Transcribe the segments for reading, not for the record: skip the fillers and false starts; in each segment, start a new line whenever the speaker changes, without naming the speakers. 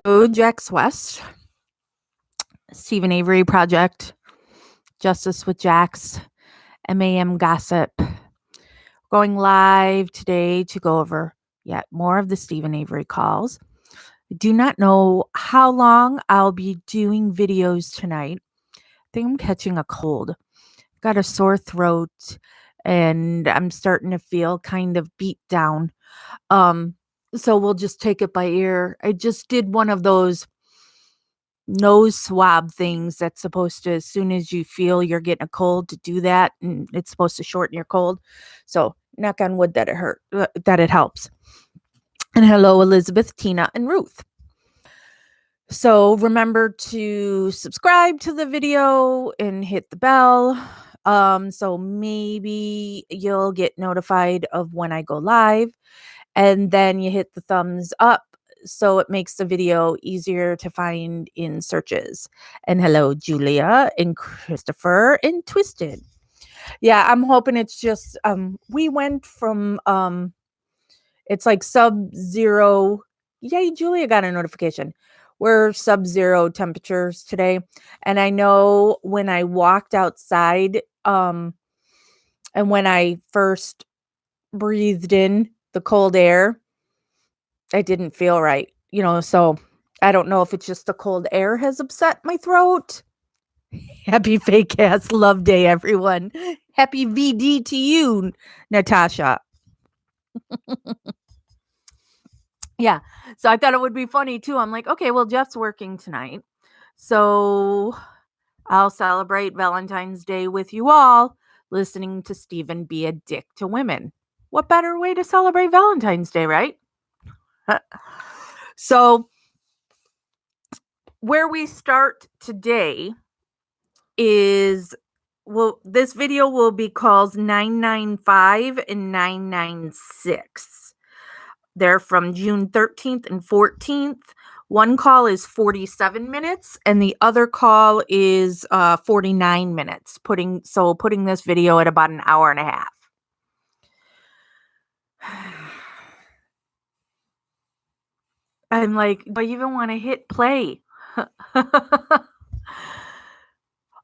Jax West, Stephen Avery Project, Justice with Jax, MAM Gossip. Going live today to go over yet more of the Stephen Avery calls. I do not know how long I'll be doing videos tonight. I think I'm catching a cold. Got a sore throat and I'm starting to feel kind of beat down. So we'll just take it by ear. I just did one of those nose swab things that's supposed to, as soon as you feel you're getting a cold, to do that, and it's supposed to shorten your cold. So knock on wood that it helps. And hello, Elizabeth, Tina, and Ruth. So remember to subscribe to the video and hit the bell. So maybe you'll get notified of when I go live, and then you hit the thumbs up so it makes the video easier to find in searches. And hello, Julia and Christopher and Twisted. Yeah, I'm hoping it's just we went from it's like sub-zero. Yay, Julia got a notification. We're sub-zero temperatures today. And I know when I walked outside, and when I first breathed in the cold air, I didn't feel right, so I don't know if it's just the cold air has upset my throat. Happy fake ass love day, everyone. Happy VD to you, Natasha. Yeah. So I thought it would be funny too. I'm like, okay, well, Jeff's working tonight, so I'll celebrate Valentine's Day with you all, listening to Stephen be a dick to women. What better way to celebrate Valentine's Day, right? So where we start today is, this video will be calls 995 and 996. They're from June 13th and 14th. One call is 47 minutes and the other call is 49 minutes, putting this video at about an hour and a half. I'm like, do I even want to hit play?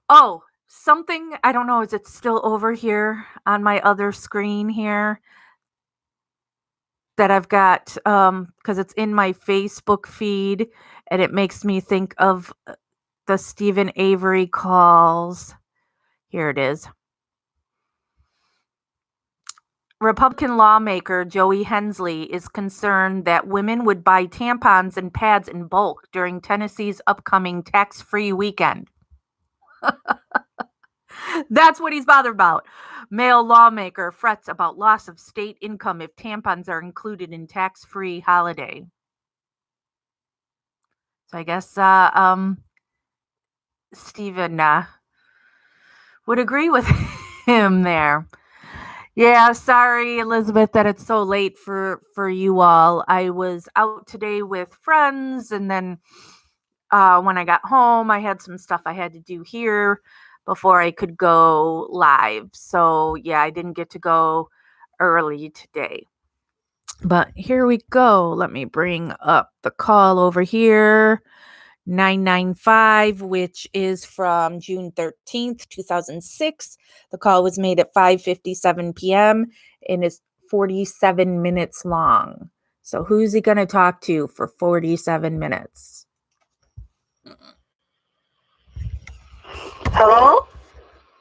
Oh, something, I don't know, is it still over here on my other screen here that I've got, because it's in my Facebook feed and it makes me think of the Stephen Avery calls. Here it is. Republican lawmaker Joey Hensley is concerned that women would buy tampons and pads in bulk during Tennessee's upcoming tax-free weekend. That's what he's bothered about. Male lawmaker frets about loss of state income if tampons are included in tax-free holiday. So I guess Stephen would agree with him there. Yeah, sorry, Elizabeth, that it's so late for you all. I was out today with friends, and then when I got home, I had some stuff I had to do here before I could go live. So yeah, I didn't get to go early today. But here we go. Let me bring up the call over here. 995, which is from June 13th, 2006. The call was made at 5:57 p.m. and is 47 minutes long. So who's he going to talk to for 47 minutes?
Hello?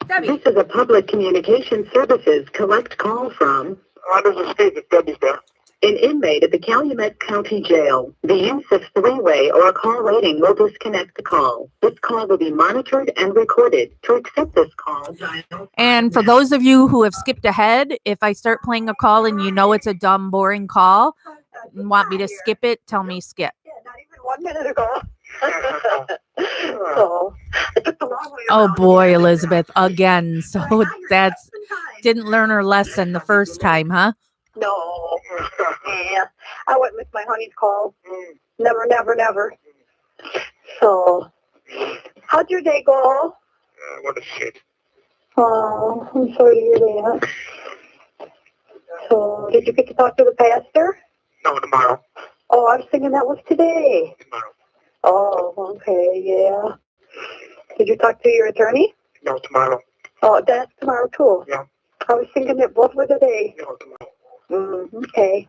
Debbie.
This is a public communication services collect call from...
This is Steve. It's Debbie's there.
An inmate at the Calumet County Jail. The use of three-way or a call waiting will disconnect the call. This call will be monitored and recorded. To accept this call, dial...
And for those of you who have skipped ahead, if I start playing a call and you know it's a dumb, boring call and want me to skip it, tell me skip.
Yeah, not even 1 minute ago. So, I took the long way
Oh
around
boy,
here.
Elizabeth, again. So that's didn't learn her lesson the first time, huh?
No. Yeah. I wouldn't miss my honey's call. Never, never, never. So, how'd your day go?
What a shit.
Oh, I'm sorry to hear that. So, did you get to talk to the pastor?
No, tomorrow.
Oh, I was thinking that was today.
Tomorrow.
Oh, okay, yeah. Did you talk to your attorney?
No, tomorrow.
Oh, that's tomorrow too.
Yeah.
I was thinking that both were today.
No, tomorrow.
Okay.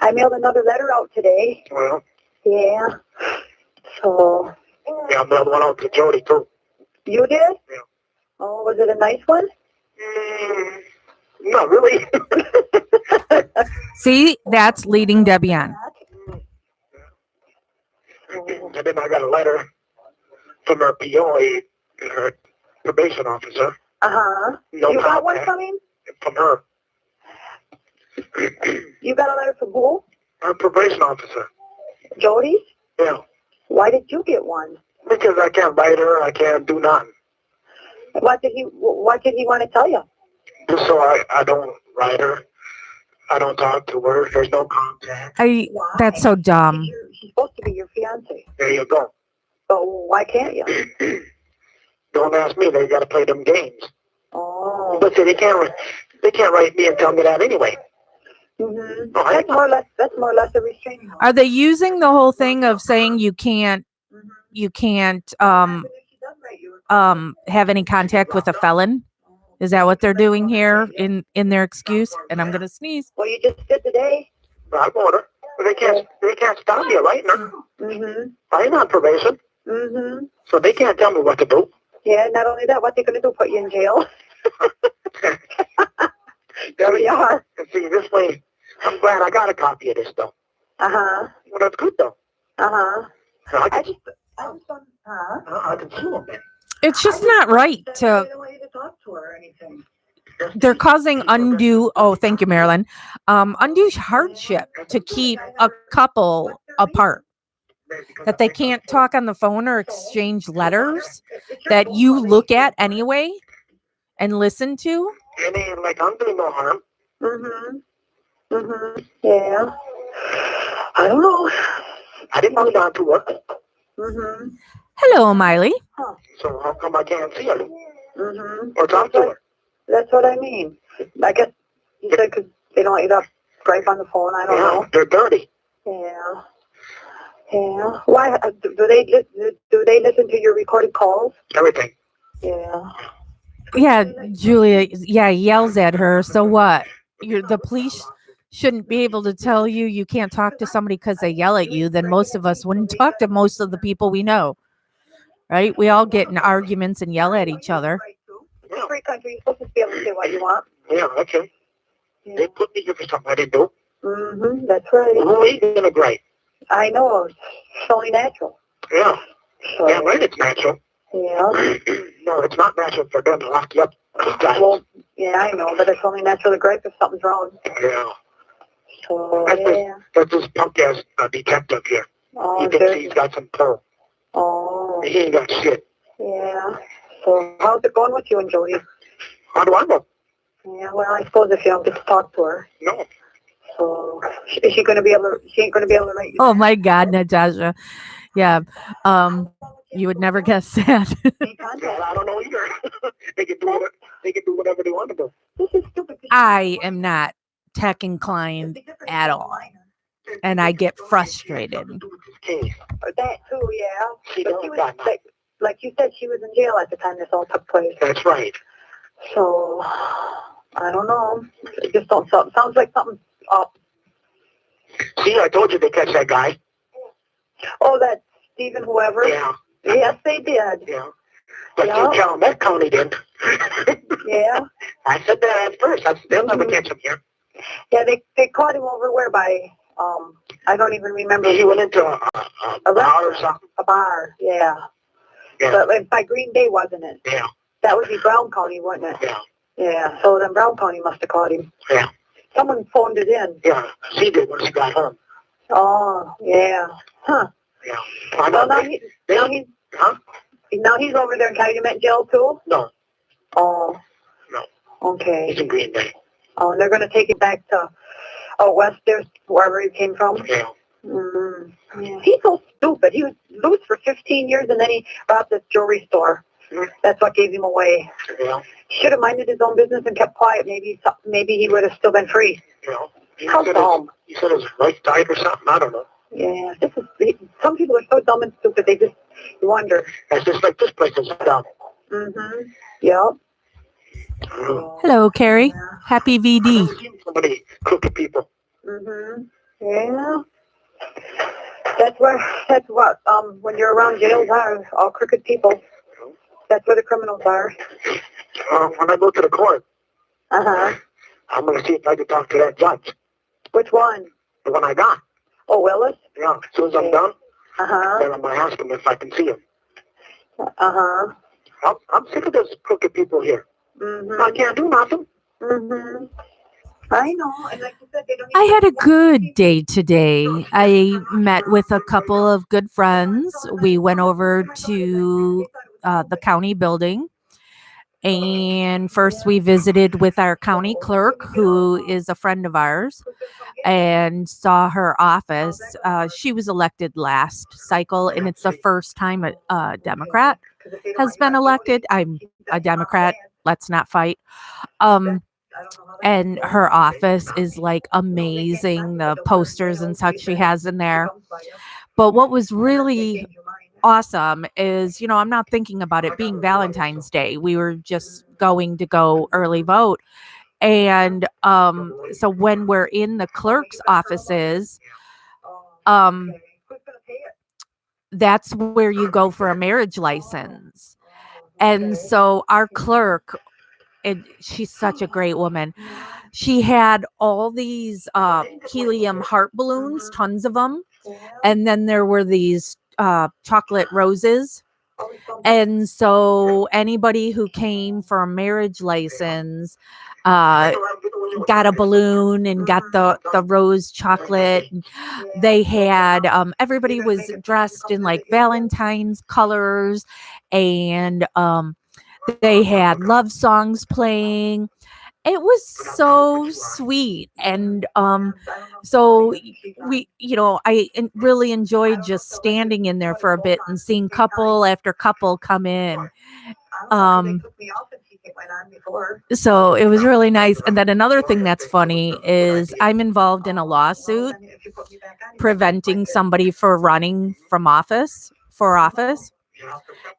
I mailed another letter out today.
Well,
Yeah. So,
yeah, I mailed one out to Jody, too.
you did?
Yeah.
Oh, was it a nice one?
Not really.
See, that's leading Debbie on.
And then I got a letter from her POA, her probation officer.
Uh-huh.
No
You got one
contact
from him?
from her.
You got a letter from who?
Her probation officer.
Jody's?
Yeah.
Why did you get one?
Because I can't write her, I can't do nothing.
What did he want to tell you?
Just so I don't write her. I don't talk to her. There's no contact.
Why?
That's so dumb.
She's supposed to be your fiance.
There you go.
So why can't you?
Don't ask me. They got to play them games.
Oh.
But see, they can't write me and tell me that anyway.
Mm-hmm.
Oh,
That's more or less a restraining order.
Are they using the whole thing of saying you can't have any contact with a felon? Is that what they're doing here in their excuse? And I'm gonna sneeze.
Well, you just did today.
I want her. But they can't stop me right now.
Mm-hmm.
I'm on probation.
Mm-hmm.
So they can't tell me what to do.
Yeah, not only that, what they're going to do, put you in jail. There we are.
And see, this way, I'm glad I got a copy of this, though.
Uh-huh.
Well, that's good, though.
Uh-huh.
So I
I
can sue them then.
It's just not right
I
to.
don't want you to talk to her or anything.
They're causing undue. Oh, thank you, Marilyn. Undue hardship to keep a couple apart. That they can't talk on the phone or exchange letters that you look at anyway and listen to.
And then, like, I'm doing no harm.
Mm-hmm. Mm-hmm. Yeah. I don't know.
I didn't move on to work.
Mm-hmm.
Hello, Miley.
So how come I can't see her
Mm-hmm.
or talk to her?
That's what I mean. I guess you said because they don't want you to gripe on the phone. I don't know.
They're dirty.
Yeah. Yeah. Why do they listen to your recorded calls?
Everything.
Yeah.
Yeah, Julia. Yeah, yells at her. So what? The police shouldn't be able to tell you can't talk to somebody because they yell at you. Then most of us wouldn't talk to most of the people we know, right? We all get in arguments and yell at each other.
It's a free country. You're supposed to be able to say what you want.
Yeah, okay. They put me here for something I didn't do.
Mm-hmm. That's right.
Who are you gonna gripe?
I know. It's only natural.
Yeah.
So,
Yeah, right, it's natural.
yeah.
No, it's not natural for them to lock you up.
Well, yeah, I know, but it's only natural to gripe if something's wrong.
Yeah.
So,
That's that's this punk-ass detective here.
Oh,
He thinks he's got some pull.
Oh.
He ain't got shit.
Yeah. So, how's it going with you and Jody?
How do I know?
Yeah, well, I suppose if you don't get to talk to her.
No.
So, is she going to be able to, she ain't going to be able to write you?
Oh my God, Natasha. Yeah. You would never guess that.
Well, I don't know either. They can do whatever they want to do.
This is stupid.
I am not tech inclined at all. And I get frustrated.
That too, yeah.
She
But
don't
she was,
got nothing.
like you said, she was in jail at the time this all took place.
That's right.
So, I don't know. It just don't sounds like something up.
See, I told you they catch that guy.
Oh, that Stephen whoever?
Yeah.
Yes, they did.
Yeah. But
Yeah.
you tell them that county didn't.
Yeah.
I said that at first. I said, they'll never catch him here.
Yeah, they caught him over where by, I don't even remember.
He went into a bar or something.
A bar, yeah.
Yeah.
But by Green Bay, wasn't it?
Yeah.
That would be Brown County, wouldn't it?
Yeah.
Yeah, so then Brown County must have caught him.
Yeah.
Someone phoned it in.
Yeah. She did when she got home.
Oh, yeah. Huh.
Yeah. I
Well,
know.
now he's over there in Calumet jail, too?
No.
Oh.
No.
Okay.
He's in Green Bay.
Oh, and they're going to take it back to west there, wherever he came from?
Yeah.
Mm-hmm. Yeah. He's so stupid. He was loose for 15 years, and then he robbed this jewelry store.
Mm-hmm.
That's what gave him away.
Yeah.
Should have minded his own business and kept quiet. Maybe he would have still been free.
You know.
How dumb.
He said his wife died or something. I don't know.
Yeah, some people are so dumb and stupid, they just wonder.
It's just like this place is dumb.
Mm-hmm. Yep.
Hello, Carrie.
Yeah.
Happy
I've
VD.
never seen so many crooked people.
Mm-hmm. Yeah. That's what, when you're around jails are, all crooked people. That's where the criminals are.
When I go to the court,
Uh-huh.
I'm going to see if I can talk to that judge.
Which one?
The one I got.
Oh, Willis?
Yeah. As soon as I'm done,
Uh-huh.
then I'm going to ask him if I can see him.
Uh-huh.
I'm sick of those crooked people here.
Mm-hmm.
I can't do nothing.
Mm-hmm. I know. And like you said, they don't
I
even
had a
want
good
people.
day today. I met with a couple of good friends. We went over to the county building. And first, we visited with our county clerk, who is a friend of ours, and saw her office. She was elected last cycle, and it's the first time a Democrat has been elected. I'm a Democrat. Let's not fight. And her office is like amazing. The posters and such she has in there. But what was really awesome is, I'm not thinking about it being Valentine's Day. We were just going to go early vote. And so when we're in the clerk's offices, that's where you go for a marriage license. And so our clerk, and she's such a great woman, she had all these helium heart balloons, tons of them. And then there were these chocolate roses. And so anybody who came for a marriage license got a balloon and got the rose chocolate. They had everybody was dressed in like Valentine's colors, and they had love songs playing. It was so sweet. And so really enjoyed just standing in there for a bit and seeing couple after couple come in. So it was really nice. And then another thing that's funny is I'm involved in a lawsuit preventing somebody from running for office.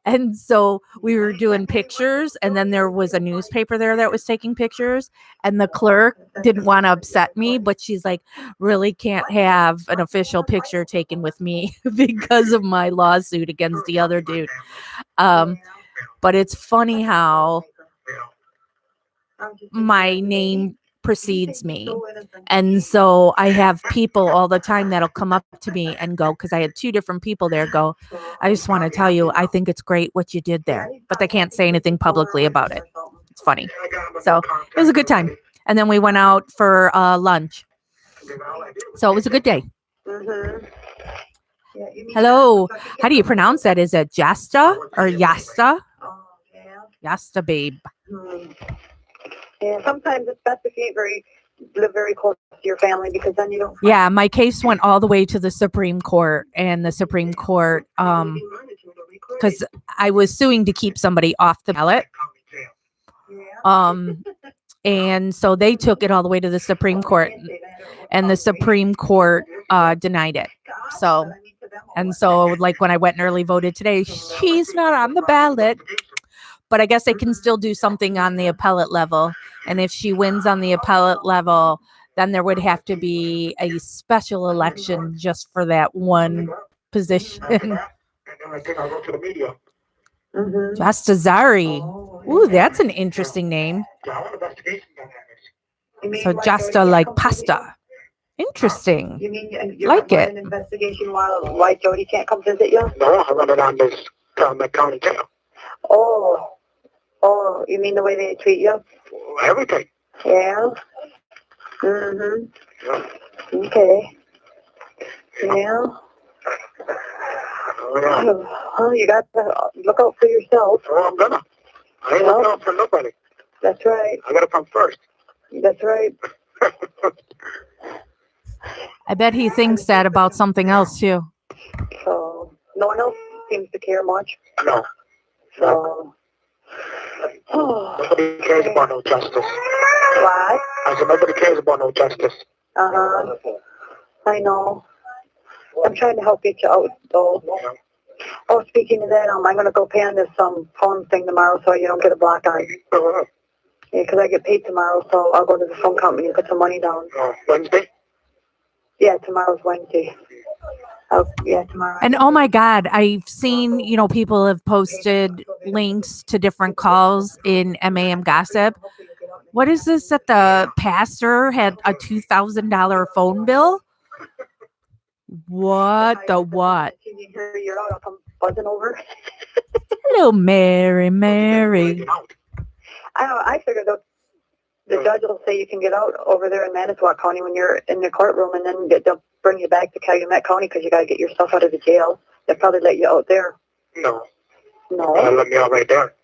And so we were doing pictures, and then there was a newspaper there that was taking pictures, and the clerk didn't want to upset me, but she's like, really can't have an official picture taken with me because of my lawsuit against the other dude. But it's funny how my name precedes me. And so I have people all the time that'll come up to me and go, because I had two different people there go, I just want to tell you, I think it's great what you did there, but they can't say anything publicly about it. It's funny. So it was a good time. And then we went out for lunch. So it was a good day.
Mm-hmm.
Hello. How do you pronounce that? Is it Jasta or Yasta?
Oh, yeah.
Yasta, babe.
Yeah, sometimes it's best if you live very close to your family, because then you don't.
Yeah, my case went all the way to the Supreme Court, and the Supreme Court, because I was suing to keep somebody off the ballot. And so they took it all the way to the Supreme Court, and the Supreme Court denied it. So like when I went and early voted today, she's not on the ballot. But I guess they can still do something on the appellate level. And if she wins on the appellate level, then there would have to be a special election just for that one position. Jastazari. Ooh, that's an interesting name. So Jasta like pasta. Interesting.
You mean
like it?
An investigation why Jody can't come visit you?
No, I run it on this county jail.
Oh, you mean the way they treat you?
Everything.
Yeah. Mm-hmm.
Yeah.
Okay. Yeah. Oh, you got to look out for yourself.
Oh, I'm gonna. I ain't looking out for nobody.
That's right.
I gotta come first.
That's right.
I bet he thinks that about something else too.
So no one else seems to care much.
No.
So
nobody cares about no justice.
What?
I said nobody cares about no justice.
I know. I'm trying to help get you out, though.
Yeah.
Oh, speaking of that, I'm going to go pay on this phone thing tomorrow so you don't get a block on.
Uh,
Yeah, 'cause I get paid tomorrow, so I'll go to the phone company and put some money down.
Wednesday?
Yeah, tomorrow's Wednesday. Yeah, tomorrow.
And oh my God, I've seen, people have posted links to different calls in MAM Gossip. What is this that the pastor had a $2,000 phone bill? What the what?
You're out, I'll come buzzing over.
Hello, Mary.
I figured the judge will say you can get out over there in Manitowoc County when you're in the courtroom, and then they'll bring you back to Calumet County because you got to get your stuff out of the jail. They'll probably let you out there.
No.
No?
Let me out right there.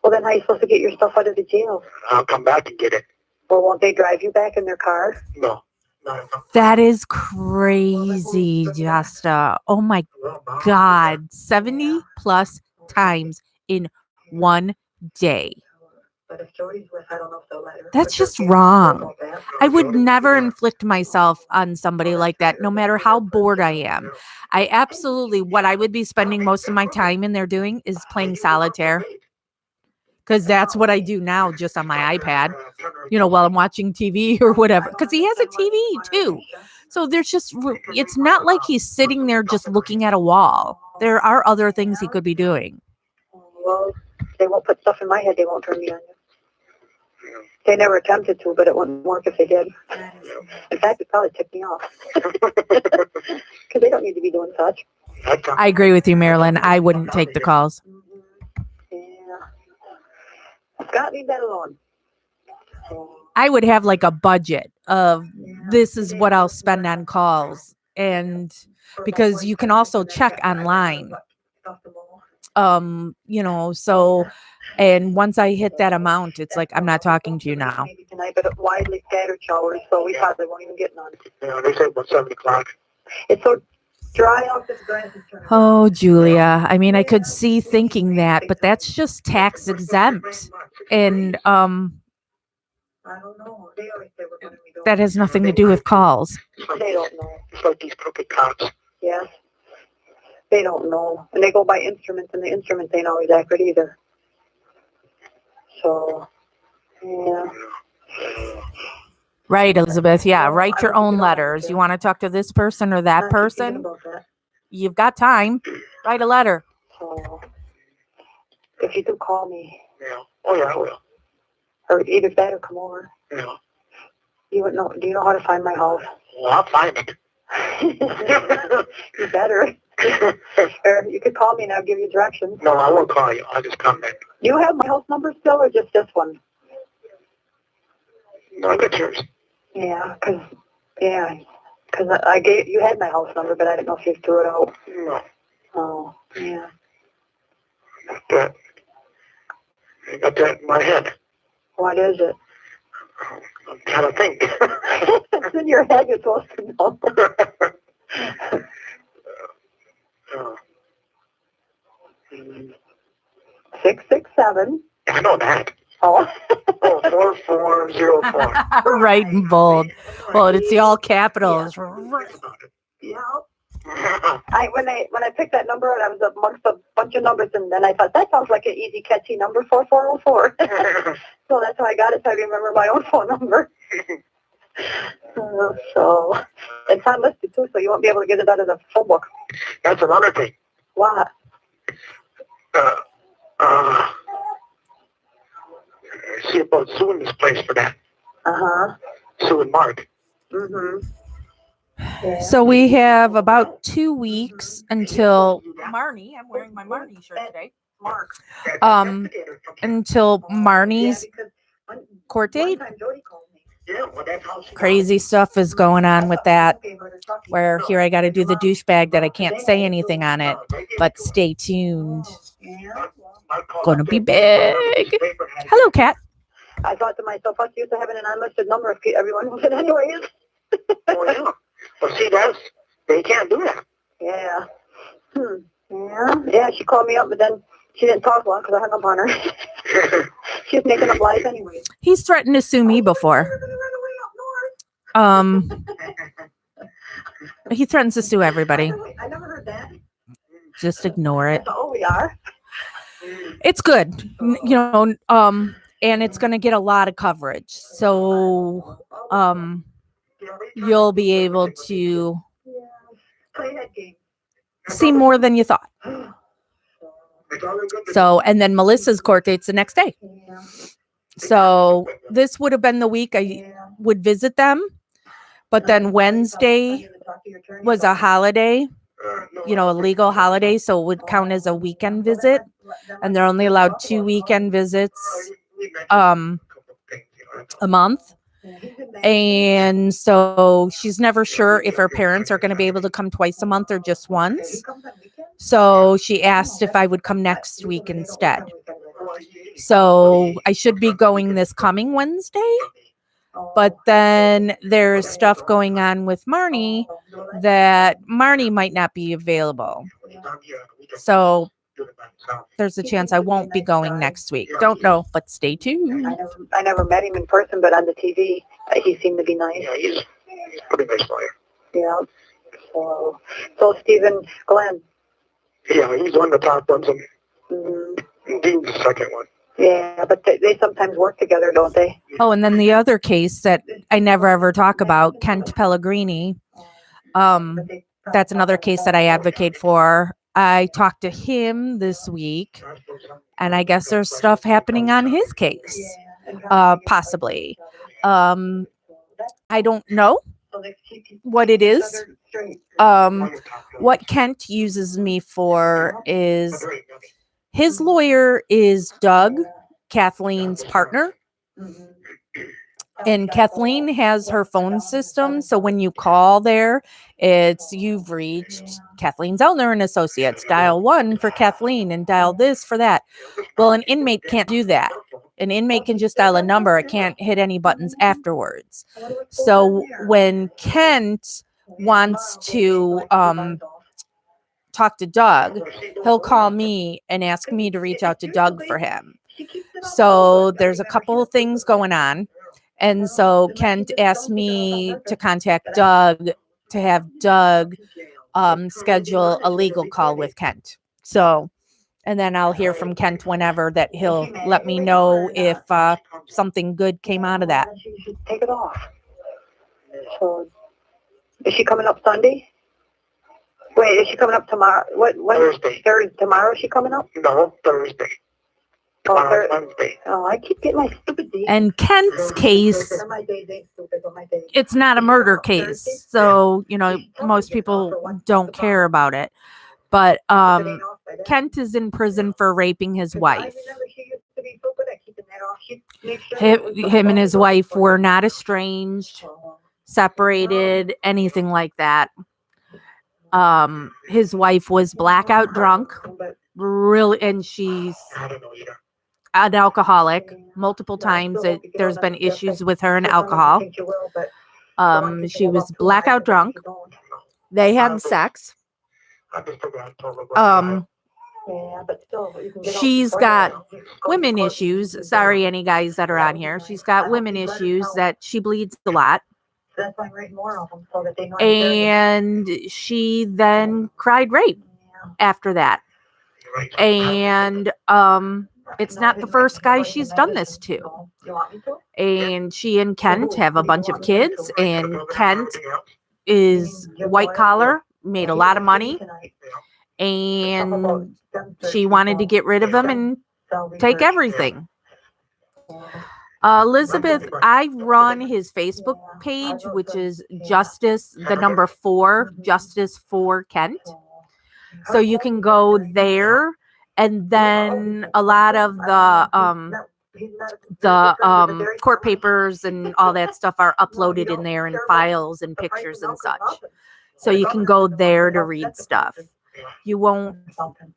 Well, then how are you supposed to get your stuff out of the jail?
I'll come back and get it.
Well, won't they drive you back in their car?
No.
That is crazy, Justa. Oh my God. 70 plus times in one day.
But if Jody's with, I don't know if they'll let her.
That's just wrong. I would never inflict myself on somebody like that, no matter how bored I am. What I would be spending most of my time in there doing is playing solitaire. Because that's what I do now, just on my iPad, while I'm watching TV or whatever. Because he has a TV too. So it's not like he's sitting there just looking at a wall. There are other things he could be doing.
Well, they won't put stuff in my head. They won't turn me on. They never attempted to, but it wouldn't work if they did. In fact, it probably tipped me off. Because they don't need to be doing such.
I agree with you, Marilyn. I wouldn't take the calls.
Yeah. Scott, leave that alone.
I would have like a budget of this is what I'll spend on calls. And because you can also check online. And once I hit that amount, it's like, I'm not talking to you now.
Maybe tonight, but widely scattered showers, so we probably won't even get none.
Yeah, they say about 7 o'clock.
It's so dry out, this grass is turning.
Oh, Julia. I mean, I could see thinking that, but that's just tax exempt. And
I don't know. They always say we're going to be doing
that has nothing to do with calls.
They don't know.
It's like these crooked cops.
Yes. They don't know. And they go by instruments, and the instruments ain't always accurate either. So, yeah.
Right, Elizabeth. Yeah, write your own letters. You want to talk to this person or that person? You've got time. Write a letter.
So, if you do call me.
Yeah. Oh, yeah, I will.
Or either that or come over.
Yeah.
Do you know how to find my house?
Well, I'll find it.
You better. Or you could call me and I'll give you directions.
No, I won't call you. I'll just come back.
Do you have my house number still or just this one?
No, I got yours.
Yeah, because you had my house number, but I didn't know if you threw it out.
No.
Oh, yeah.
But I got that in my head.
What is it?
I'm trying to think.
It's in your head, you're supposed to know. 667.
I know that.
Oh.
4404.
Right in bold. Well, it's the all capitals.
Yeah. When I picked that number and I was amongst a bunch of numbers, and then I thought that sounds like an easy catchy number, 4404. So that's how I got it, so I remember my own phone number. So it's unlisted too, so you won't be able to get it out of the phone book.
That's another thing.
What?
See about suing this place for that.
Uh-huh.
Suing Mark.
Mm-hmm. Yeah.
So we have about 2 weeks until Marnie. I'm wearing my Marnie shirt today.
Mark.
Until Marnie's court date. Crazy stuff is going on with that. Where here I got to do the douchebag that I can't say anything on it, but stay tuned. Gonna be big. Hello, Kat.
I thought to myself, what's the use of having an unlisted number if everyone knows it anyways?
Oh, yeah. Well, see, they can't do that.
Yeah. Yeah, she called me up, but then she didn't talk long because I hung up on her. She was making up lies anyways.
He's threatened to sue me before. He threatens to sue everybody.
I never heard that.
Just ignore it.
Oh, we are.
It's good, and it's going to get a lot of coverage. So, you'll be able to
Play that game.
see more than you thought. So, and then Melissa's court date's the next day.
Yeah.
So this would have been the week I would visit them, but then Wednesday was a holiday, a legal holiday, so it would count as a weekend visit, and they're only allowed 2 weekend visits a month. And so she's never sure if her parents are going to be able to come twice a month or just once. So she asked if I would come next week instead. So I should be going this coming Wednesday, but then there's stuff going on with Marnie that Marnie might not be available. So there's a chance I won't be going next week. Don't know, but stay tuned.
I never met him in person, but on the TV, he seemed to be nice.
Yeah, he's a pretty nice lawyer.
Yeah. So Stephen Glenn.
Yeah, he's one of the top ones, and Dean's the second one.
Yeah, but they sometimes work together, don't they?
Oh, and then the other case that I never ever talk about, Kent Pellegrini. That's another case that I advocate for. I talked to him this week, and I guess there's stuff happening on his case, possibly. I don't know what it is. What Kent uses me for is his lawyer is Doug, Kathleen's partner. And Kathleen has her phone system. So when you call there, it's you've reached Kathleen Zellner and Associates. Dial 1 for Kathleen and dial this for that. Well, an inmate can't do that. An inmate can just dial a number. It can't hit any buttons afterwards. So when Kent wants to talk to Doug, he'll call me and ask me to reach out to Doug for him. So there's a couple of things going on. And so Kent asked me to contact Doug to have Doug schedule a legal call with Kent. So, and then I'll hear from Kent whenever that he'll let me know if something good came out of that.
Take it off. So, is she coming up Sunday? Wait, is she coming up tomorrow? What?
Thursday.
Tomorrow is she coming up?
No, Thursday. Tomorrow, Wednesday.
Oh, I keep getting my stupid dates.
And Kent's case, it's not a murder case. So, most people don't care about it. But Kent is in prison for raping his wife. Him and his wife were not estranged, separated, anything like that. His wife was blackout drunk, really, and she's an alcoholic multiple times. There's been issues with her and alcohol. She was blackout drunk. They had sex. She's got women issues. Sorry, any guys that are on here. She's got women issues that she bleeds a lot. And she then cried rape after that. And it's not the first guy she's done this to. And she and Kent have a bunch of kids, and Kent is white collar, made a lot of money, and she wanted to get rid of him and take everything. Elizabeth, I run his Facebook page, which is Justice 4, Justice for Kent. So you can go there, and then a lot of the court papers and all that stuff are uploaded in there, and files and pictures and such. So you can go there to read stuff. You won't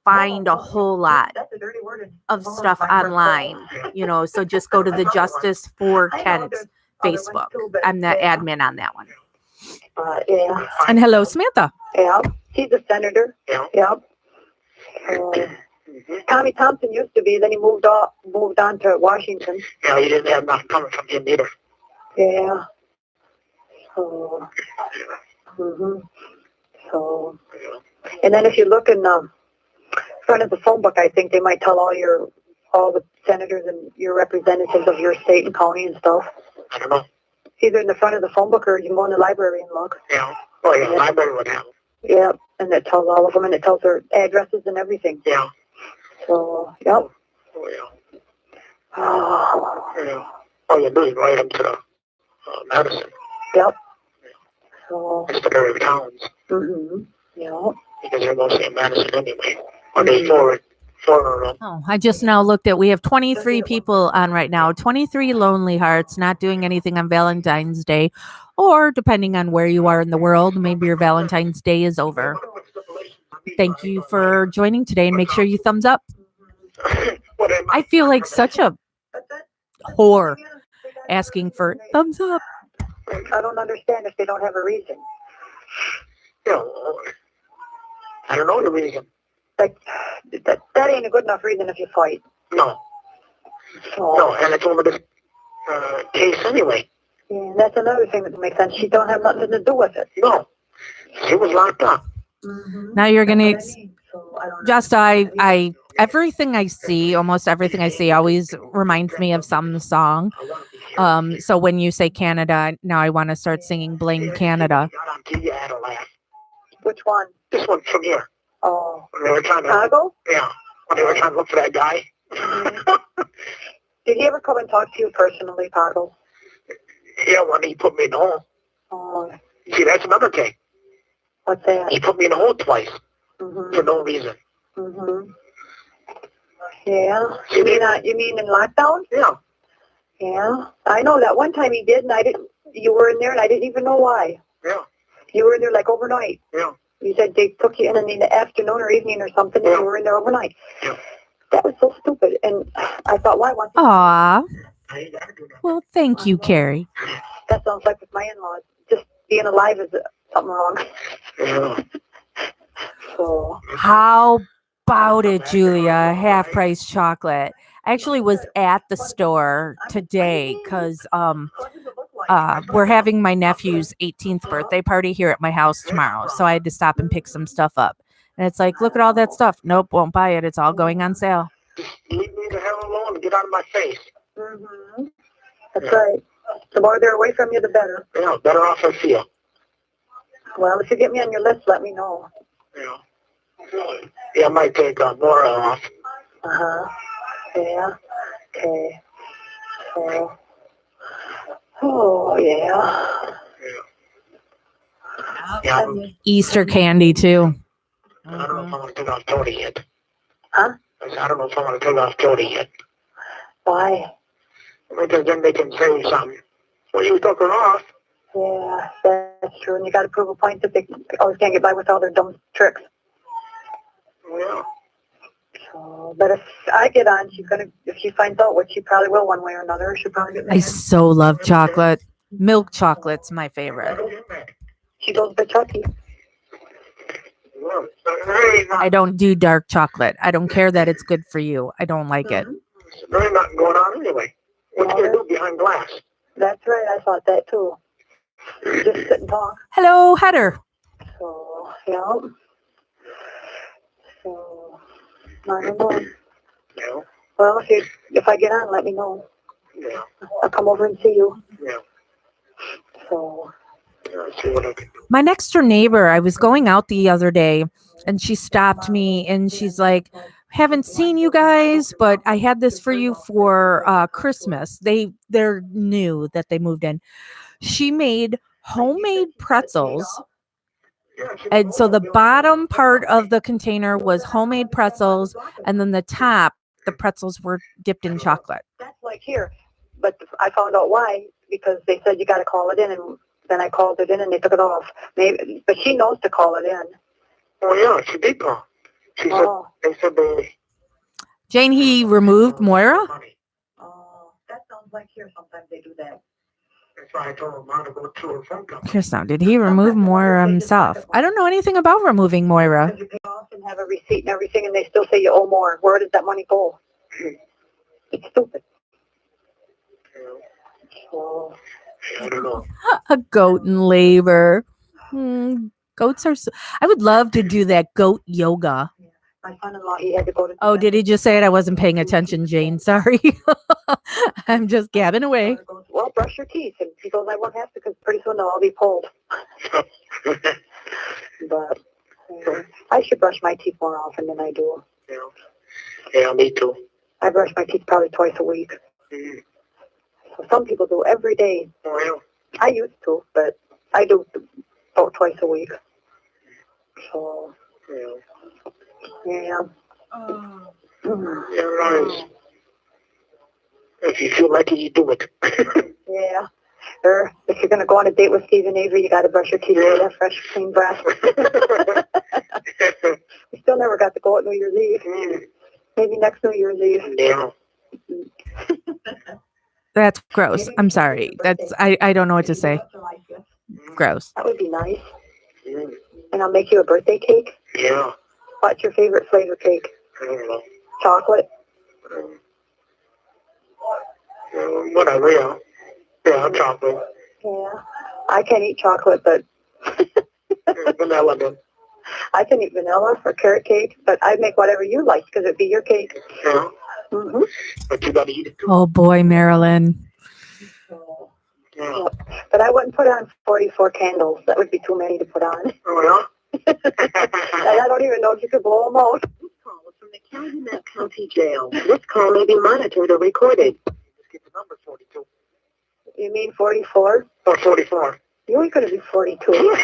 find a whole lot of stuff online, so just go to the Justice for Kent Facebook. I'm the admin on that one.
Yeah.
And hello, Samantha.
Yeah, he's a senator. Yeah. Tommy Thompson used to be, then he moved on to Washington.
Yeah, he didn't have nothing coming from him either.
Yeah. So, So,
Yeah.
and then if you look in the front of the phone book, I think they might tell all the senators and your representatives of your state and county and stuff.
I don't know.
Either in the front of the phone book or you can go in the library and look.
Yeah. Oh, yeah, library would have.
Yeah, and it tells all of them, and it tells their addresses and everything.
Yeah.
So, yep.
Oh, yeah.
Oh,
Yeah. All you do is write them to Madison.
yep. So,
It's the very towns.
yeah.
Because they're mostly in Madison anyway. Or they forward.
Oh, I just now looked at, we have 23 people on right now, 23 lonely hearts not doing anything on Valentine's Day, or depending on where you are in the world, maybe your Valentine's Day is over. Thank you for joining today, and make sure you thumbs up. I feel like such a whore asking for thumbs up.
I don't understand if they don't have a reason.
Yeah, I don't know the reason.
Like, that ain't a good enough reason if you fight.
No.
So,
No, and it's over this case anyway.
yeah, and that's another thing that makes sense. She don't have nothing to do with it.
No. She was locked up.
Now you're gonna
So, I don't
just I everything I see, almost everything I see, always reminds me of some song. So when you say Canada, now I want to start singing "Blame Canada."
I had a laugh.
Which one?
This one from here.
Oh,
When they were trying to,
Chicago?
yeah, when they were trying to look for that guy.
Did he ever come and talk to you personally, Pago?
Yeah, when he put me in the hole.
Oh,
See, that's another thing.
what's that?
He put me in the hole twice for no reason.
Yeah. You mean in lockdown?
Yeah.
Yeah. I know that one time he did, and you were in there, and I didn't even know why.
Yeah.
You were in there like overnight.
Yeah.
You said they took you in the afternoon or evening or something, and you were in there overnight.
Yeah.
That was so stupid, and I thought, why?
Aw. Well, thank you, Carrie.
That sounds like with my in-laws. Just being alive is something wrong.
Yeah.
So,
How about it, Julia? Half price chocolate. I actually was at the store today because we're having my nephew's 18th birthday party here at my house tomorrow. So I had to stop and pick some stuff up. And it's like, look at all that stuff. Nope, won't buy it. It's all going on sale.
Leave me the hell alone and get out of my face.
That's right. The more they're away from you, the better.
Yeah, better off I feel.
Well, if you get me on your list, let me know.
Yeah. Yeah, I might take more off.
Yeah. Okay. So, oh, yeah.
Yeah.
Easter candy, too.
I don't know if I want to take off Tony yet.
Huh?
I don't know if I want to take off Tony yet.
Why?
Because then they can say something. Well, you took her off.
Yeah, that's true. And you got to prove a point that they always can't get by with all their dumb tricks.
Yeah.
So, but if I get on, if she finds out, which she probably will one way or another, she'll probably get
I
mad.
so love chocolate. Milk chocolate's my favorite.
She goes to Chucky.
I don't do dark chocolate. I don't care that it's good for you. I don't like it.
There ain't nothing going on anyway. What you gonna do behind glass?
That's right. I thought that too. Just sit and talk.
Hello, Heather.
So, yeah. So, I don't know.
Yeah.
Well, if I get on, let me know.
Yeah.
I'll come over and see you.
Yeah.
So.
Yeah, see what I can do.
My next door neighbor, I was going out the other day and she stopped me and she's like, haven't seen you guys, but I had this for you for Christmas. They're new that they moved in. She made homemade pretzels. And so the bottom part of the container was homemade pretzels, and then the top, the pretzels were dipped in chocolate.
That's like here. But I found out why, because they said you got to call it in, and then I called it in and they took it off. Maybe, but she knows to call it in.
Oh, yeah, she did call. She said, they said they...
Jane, he removed Moira?
Oh, that sounds like here. Sometimes they do that.
That's why I told him not to go to her phone company.
Chris, now, did he remove Moira himself? I don't know anything about removing Moira.
You pay off and have a receipt and everything, and they still say you owe more. Where does that money go? It's stupid. So,
I don't know.
A goat in labor. Goats are. I would love to do that goat yoga.
My son-in-law, he had to go to.
Oh, did he just say it? I wasn't paying attention, Jane. Sorry. I'm just gabbing away.
Well, brush your teeth. And he goes, I won't have to because pretty soon they'll all be pulled. But I should brush my teeth more often than I do.
Yeah, me too.
I brush my teeth probably twice a week.
Mm.
So some people do every day.
Oh, yeah.
I used to, but I do about twice a week. So, yeah.
Yeah, nice. If you feel like it, you do it.
Yeah. Or if you're going to go on a date with Steve and Avery, you got to brush your teeth with that fresh, clean breath. We still never got to go at New Year's Eve. Maybe next New Year's Eve.
Yeah.
That's gross. I'm sorry. I don't know what to say. Gross.
That would be nice. And I'll make you a birthday cake.
Yeah.
What's your favorite flavor cake?
I don't know.
Chocolate?
Whatever, yeah. Yeah, chocolate.
Yeah. I can't eat chocolate, but
Vanilla, then.
I can eat vanilla or carrot cake, but I'd make whatever you like because it'd be your cake.
Yeah.
Mm-hmm.
But you gotta eat it too.
Oh boy, Marilyn.
Yeah.
But I wouldn't put on 44 candles. That would be too many to put on.
Oh, yeah?
And I don't even know if you could blow them out.
This call is from the Calumet County Jail. This call may be monitored or recorded.
Just get the number 42.
You mean 44?
Or 44.
You ain't going to be 42.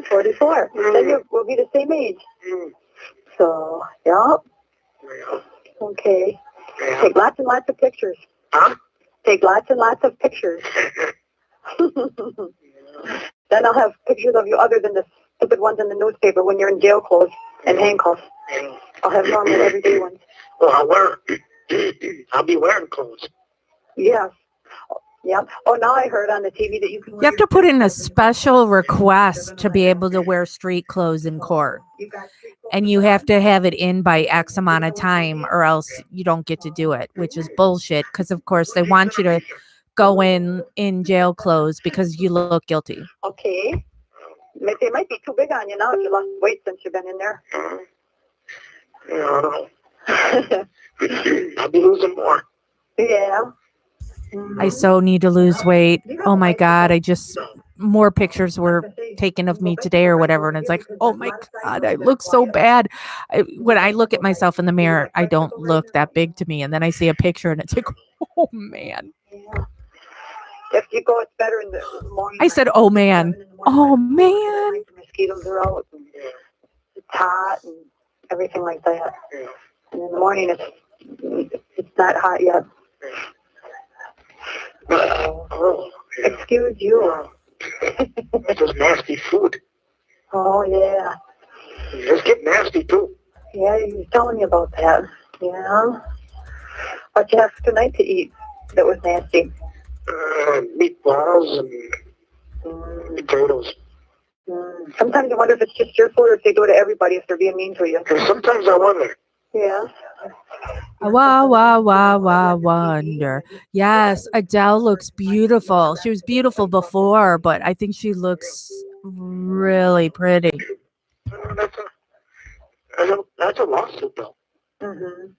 44. Then we'll be the same age. So, yeah.
Yeah.
Okay.
Yeah.
Take lots and lots of pictures.
Huh?
Take lots and lots of pictures. Then I'll have pictures of you other than the stupid ones in the newspaper when you're in jail clothes and handcuffs.
Yeah.
I'll have normal everyday ones.
Well, I'll be wearing clothes.
Yes. Yeah. Oh, now I heard on the TV that you can wear.
You have to put in a special request to be able to wear street clothes in court. And you have to have it in by X amount of time or else you don't get to do it, which is bullshit because, of course, they want you to go in jail clothes because you look guilty.
Okay. They might be too big on you now if you lost weight since you've been in there.
Yeah, I don't know. I'll be losing more.
Yeah.
I so need to lose weight. Oh my God. More pictures were taken of me today or whatever. And it's like, oh my God, I look so bad. When I look at myself in the mirror, I don't look that big to me. And then I see a picture and it's like, oh man.
Yeah. If you go, it's better in the morning.
I said, oh man. Oh man.
The mosquitoes are out and it's hot and everything like that.
Yeah.
And in the morning, it's not hot yet.
Oh, yeah.
Excuse you.
That's just nasty food.
Oh, yeah.
Just get nasty too.
Yeah, you was telling me about that. Yeah. What you have tonight to eat that was nasty?
Meatballs and potatoes.
Sometimes I wonder if it's just your food or if they do it to everybody if they're being mean to you.
And sometimes I wonder.
Yeah.
Wonder. Yes, Adele looks beautiful. She was beautiful before, but I think she looks really pretty.
That's a lawsuit, though.
Mm-hmm.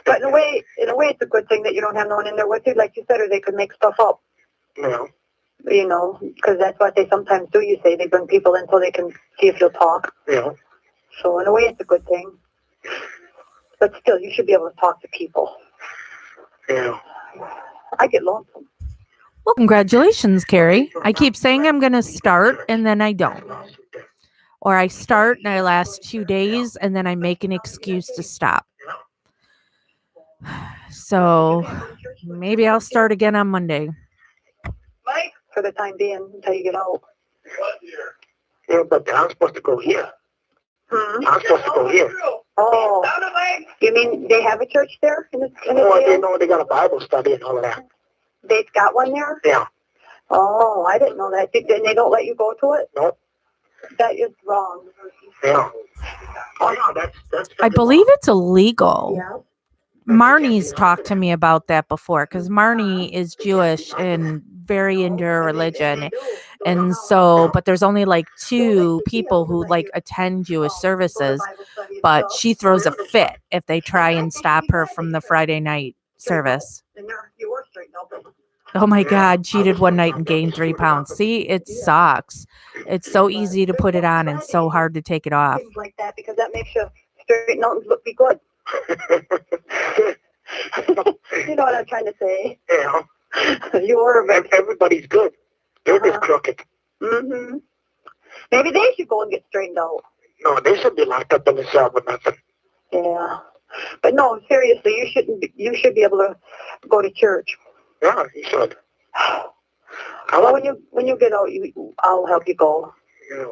But in a way, it's a good thing that you don't have no one in there with you, like you said, or they could make stuff up.
Yeah.
You know, because that's what they sometimes do. You say they bring people in so they can see if you'll talk.
Yeah.
So in a way, it's a good thing. But still, you should be able to talk to people.
Yeah.
I get lonesome.
Well, congratulations, Carrie. I keep saying I'm going to start and then I don't. Or I start and I last 2 days and then I make an excuse to stop. So maybe I'll start again on Monday.
Mike, for the time being, until you get out.
Yeah, but I'm supposed to go here. I'm supposed to go here.
Oh, you mean they have a church there in the
Oh,
jail?
they know they got a Bible study and all of that.
They've got one there?
Yeah.
Oh, I didn't know that. And they don't let you go to it?
Nope.
That is wrong.
Yeah. Oh, no, that's
I believe it's illegal.
Yeah.
Marnie's talked to me about that before because Marnie is Jewish and very into her religion. And so, but there's only like 2 people who like attend Jewish services, but she throws a fit if they try and stop her from the Friday night service.
You were straightened out.
Oh my God, cheated one night and gained 3 pounds. See, it sucks. It's so easy to put it on and so hard to take it off.
Things like that, because that makes you straighten out and be good. You know what I'm trying to say?
Yeah.
You were, but
Everybody's good. They're just crooked.
mm-hmm. Maybe they should go and get straightened out.
No, they should be locked up in the cell with nothing.
Yeah, but no, seriously, you shouldn't. You should be able to go to church.
Yeah, you should.
Well, when you get out, I'll help you go.
Yeah.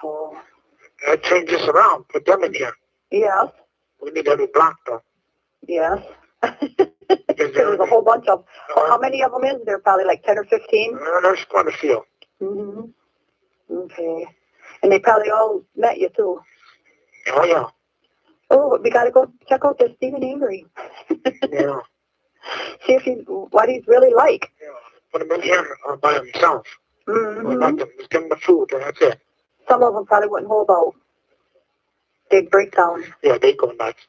So.
I change this around. Put them in here.
Yes.
We need every block, though.
Yes. There's a whole bunch of. How many of them is there? Probably like 10 or 15.
There's quite a few.
Mhm. Okay. And they probably all met you too.
Oh yeah.
Oh, we gotta go check out this Stephen Avery.
Yeah.
See if what he's really like.
Yeah. Put him in here by himself.
Mm-hmm.
Or nothing. Just give him the food, and that's it.
Some of them probably wouldn't hold out. They'd break down.
Yeah, they go nuts.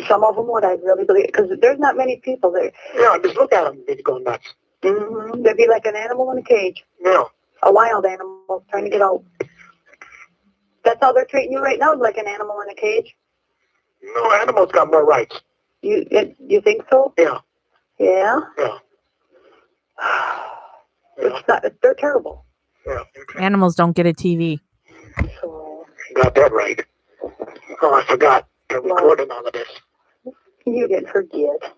Some of them would, I really believe, because there's not many people there.
Yeah, just look at them. They'd go nuts.
Mm-hmm. They'd be like an animal in a cage.
Yeah.
A wild animal trying to get out. That's how they're treating you right now, like an animal in a cage.
No, animals got more rights.
You think so?
Yeah.
Yeah.
Yeah.
It's not. They're terrible.
Yeah.
Animals don't get a TV.
So
Got that right. Oh, I forgot. They're recording all of this.
you didn't forget.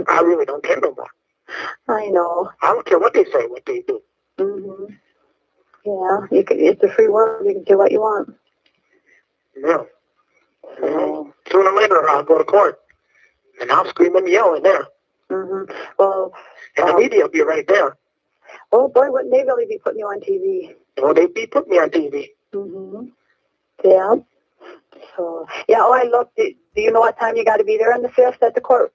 I really don't care no more.
I know.
I don't care what they say, what they do.
Mhm. Yeah. It's a free world. You can do what you want.
Yeah.
So.
Sooner or later, I'll go to court. And I'll scream and yell in there.
Mhm. Well.
And the media will be right there.
Oh boy, wouldn't they really be putting you on TV?
Oh, they'd be putting me on TV.
Mhm. Yeah. So yeah. Oh, I looked. Do you know what time you got to be there on the 5th at the court?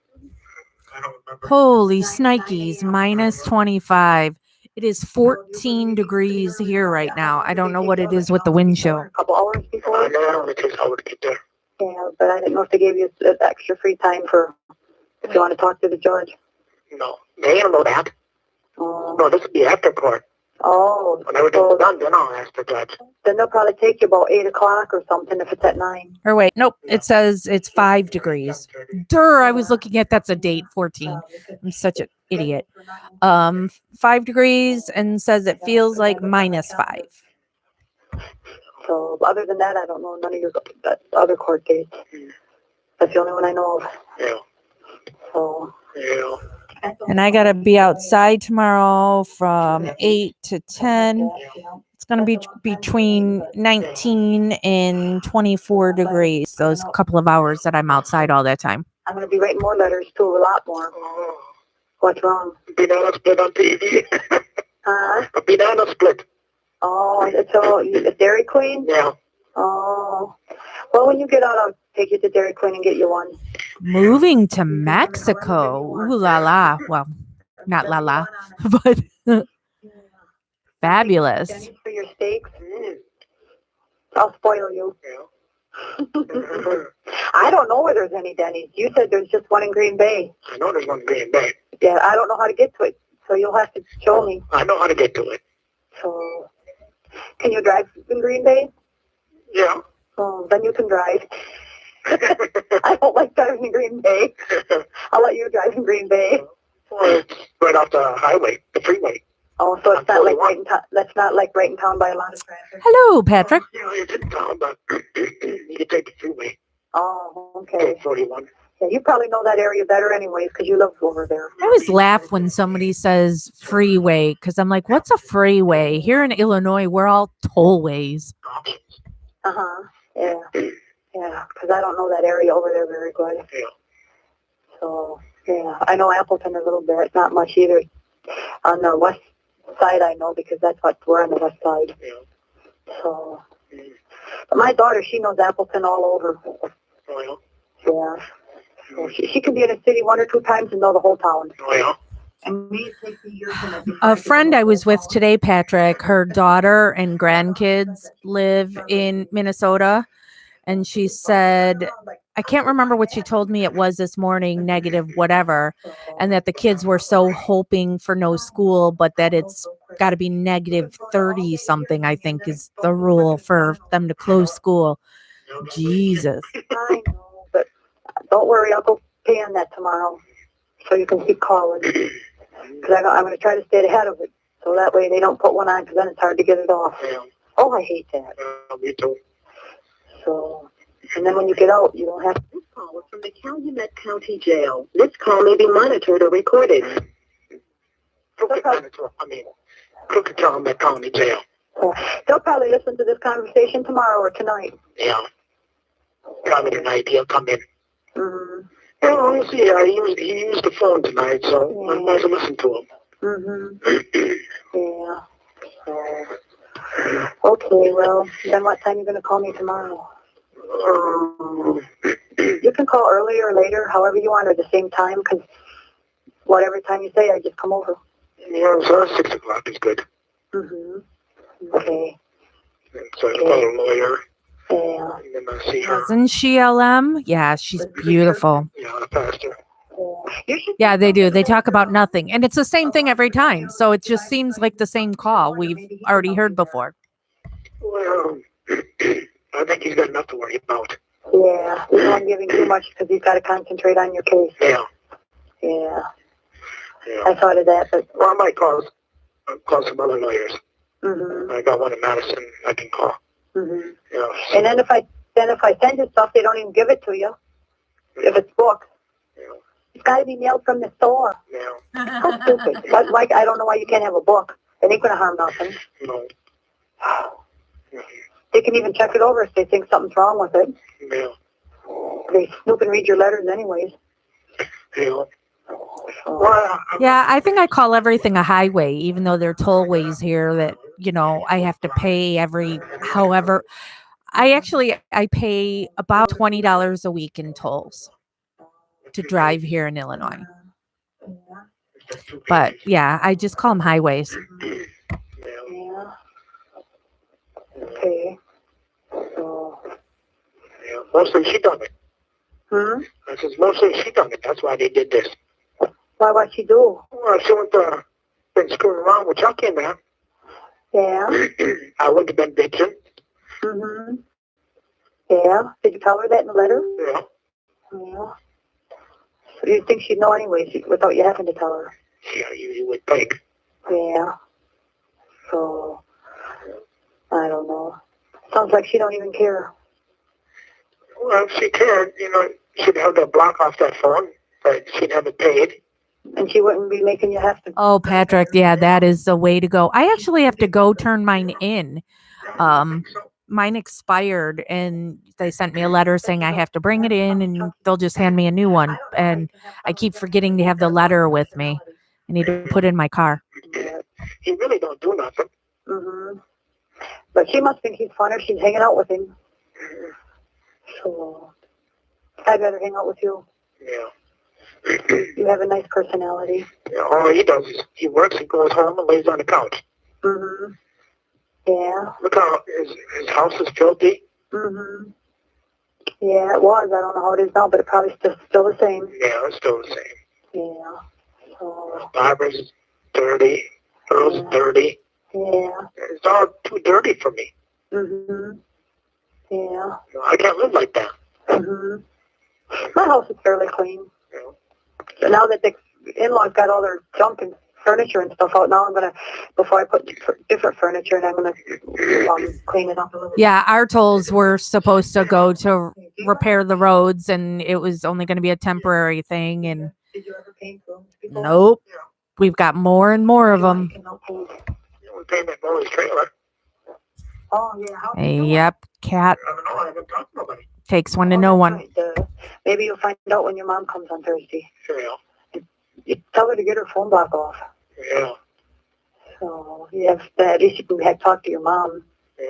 I don't remember.
Holy snikes, minus 25. It is 14 degrees here right now. I don't know what it is with the wind chill.
A couple hours before.
I know it only takes an hour to get there.
Yeah, but I didn't know if they gave you extra free time for if you want to talk to the judge.
No, they don't know that.
Oh.
No, this will be after court.
Oh.
When everything's done, then I'll ask the judge.
Then they'll probably take you about 8 o'clock or something if it's at 9.
Or wait, nope, it says it's 5 degrees. I was looking at that's a date, 14. I'm such an idiot. 5 degrees and says it feels like minus 5.
So other than that, I don't know none of your other court dates. That's the only one I know of.
Yeah.
So.
Yeah.
And I got to be outside tomorrow from 8 to 10. It's going to be between 19 and 24 degrees, those couple of hours that I'm outside all that time.
I'm going to be writing more letters, too, a lot more.
Oh,
What's wrong?
banana split on TV.
Huh?
A banana split.
Oh, so Dairy Queen?
Yeah.
Oh. Well, when you get out, I'll take you to Dairy Queen and get you one.
Moving to Mexico. Ooh la la. Well, not la la, but fabulous.
Denny's for your steaks? I'll spoil you.
Yeah.
I don't know where there's any Denny's. You said there's just one in Green Bay.
I know there's one in Green Bay.
Yeah, I don't know how to get to it, so you'll have to show me.
I know how to get to it.
So, can you drive in Green Bay?
Yeah.
Oh, then you can drive. I don't like driving in Green Bay. I'll let you drive in Green Bay.
Well, it's right off the highway, the freeway.
Oh, so it's not like right in town. That's not like right in town by a lot of traffic.
Hello, Patrick.
Yeah, it's in town, but you can take the freeway.
Oh, okay.
41.
Yeah, you probably know that area better anyways because you live over there.
I always laugh when somebody says freeway because I'm like, what's a freeway? Here in Illinois, we're all tollways.
Uh-huh. Yeah. Yeah, because I don't know that area over there very good.
Yeah.
So, yeah. I know Appleton a little bit. Not much either. On the west side I know because that's what we're on the west side.
Yeah.
So, but my daughter, she knows Appleton all over.
Oh, yeah.
Yeah. So she can be in a city 1 or 2 times and know the whole town.
Oh, yeah.
And me, it takes me years to make
A friend I was with today, Patrick, her daughter and grandkids live in Minnesota. And she said, I can't remember what she told me it was this morning, negative whatever, and that the kids were so hoping for no school, but that it's got to be negative 30 something, I think, is the rule for them to close school. Jesus.
I know, but don't worry, I'll go pay on that tomorrow so you can keep calling. Because I'm going to try to stay ahead of it. So that way they don't put one on, because then it's hard to get it off. Oh, I hate that.
Me too.
So, and then when you get out, you don't have to.
This call is from the Calumet County Jail. This call may be monitored or recorded.
Crooked Calumet County Jail.
They'll probably listen to this conversation tomorrow or tonight.
Yeah. Probably tonight he'll come in.
Mm-hmm.
Well, you see, he used the phone tonight, so I might as well listen to him.
Mm-hmm. Yeah. Okay, well, then what time are you going to call me tomorrow? You can call earlier or later, however you want, or the same time, because whatever time you say, I just come over.
Yeah, so 6 o'clock is good.
Mm-hmm. Okay.
So I call a lawyer,
Yeah.
and then I see her.
Isn't she LM? Yeah, she's beautiful.
Yeah, the pastor.
Yeah, they do. They talk about nothing. And it's the same thing every time. So it just seems like the same call we've already heard before.
Well, I think he's got enough to worry about.
Yeah, he's not giving too much because he's got to concentrate on your case.
Yeah.
Yeah.
Yeah.
I thought of that, but...
Well, I might call some other lawyers.
Mm-hmm.
I got one in Madison I can call.
Mm-hmm.
Yeah.
And then if I send you stuff, they don't even give it to you. If it's books.
Yeah.
It's got to be mailed from the store.
Yeah.
How stupid. Like, I don't know why you can't have a book. It ain't going to harm nothing.
No.
They can even check it over if they think something's wrong with it.
Yeah.
They snoop and read your letters anyways.
Yeah.
Well,
Yeah, I think I call everything a highway, even though there are tollways here that, I have to pay however. I pay about $20 a week in tolls to drive here in Illinois. But yeah, I just call them highways.
yeah. Okay. So,
Yeah. Mostly she done it. I says mostly she done it. That's why they did this.
What'd she do?
Well, she went to been screwing around with Chucky, man.
Yeah.
I wouldn't have been bitching.
Mm-hmm. Yeah. Did you tell her that in the letter?
Yeah.
Yeah. So you think she'd know anyways without you having to tell her?
Yeah, you would think.
Yeah. So, I don't know. Sounds like she don't even care.
Well, if she cared, she'd have to block off that phone, but she'd have it paid.
And she wouldn't be making you have to.
Oh, Patrick, yeah, that is the way to go. I actually have to go turn mine in. Mine expired and they sent me a letter saying I have to bring it in and they'll just hand me a new one. And I keep forgetting to have the letter with me. I need to put it in my car.
He really don't do nothing.
Mm-hmm. But she must think he's fun if she's hanging out with him. So, I'd rather hang out with you.
Yeah.
You have a nice personality.
Yeah, all he does is he works and goes home and lays on the couch.
Mm-hmm. Yeah.
Look how his house is filthy.
Mm-hmm. Yeah, it was. I don't know how it is now, but it probably still the same.
Yeah, it's still the same.
Yeah. So.
Barbara's dirty. Earl's dirty.
Yeah.
It's all too dirty for me.
Mm-hmm. Yeah.
I can't live like that.
Mm-hmm. My house is fairly clean.
Yeah.
So now that the in-laws got all their junk and furniture and stuff out, now I'm going to, before I put different furniture in, I'm going to clean it up a little.
Yeah, our tolls were supposed to go to repair the roads and it was only going to be a temporary thing. And
Did you ever paint rooms before?
nope, we've got more and more of them.
We paid that Molly's trailer.
Oh, yeah. How you doing?
Yep, cat
I don't know. I haven't talked to nobody.
takes one to know one.
Right. Maybe you'll find out when your mom comes on Thursday.
Yeah.
You tell her to get her phone block off.
Yeah.
So, yeah, at least you can talk to your mom.
Yeah.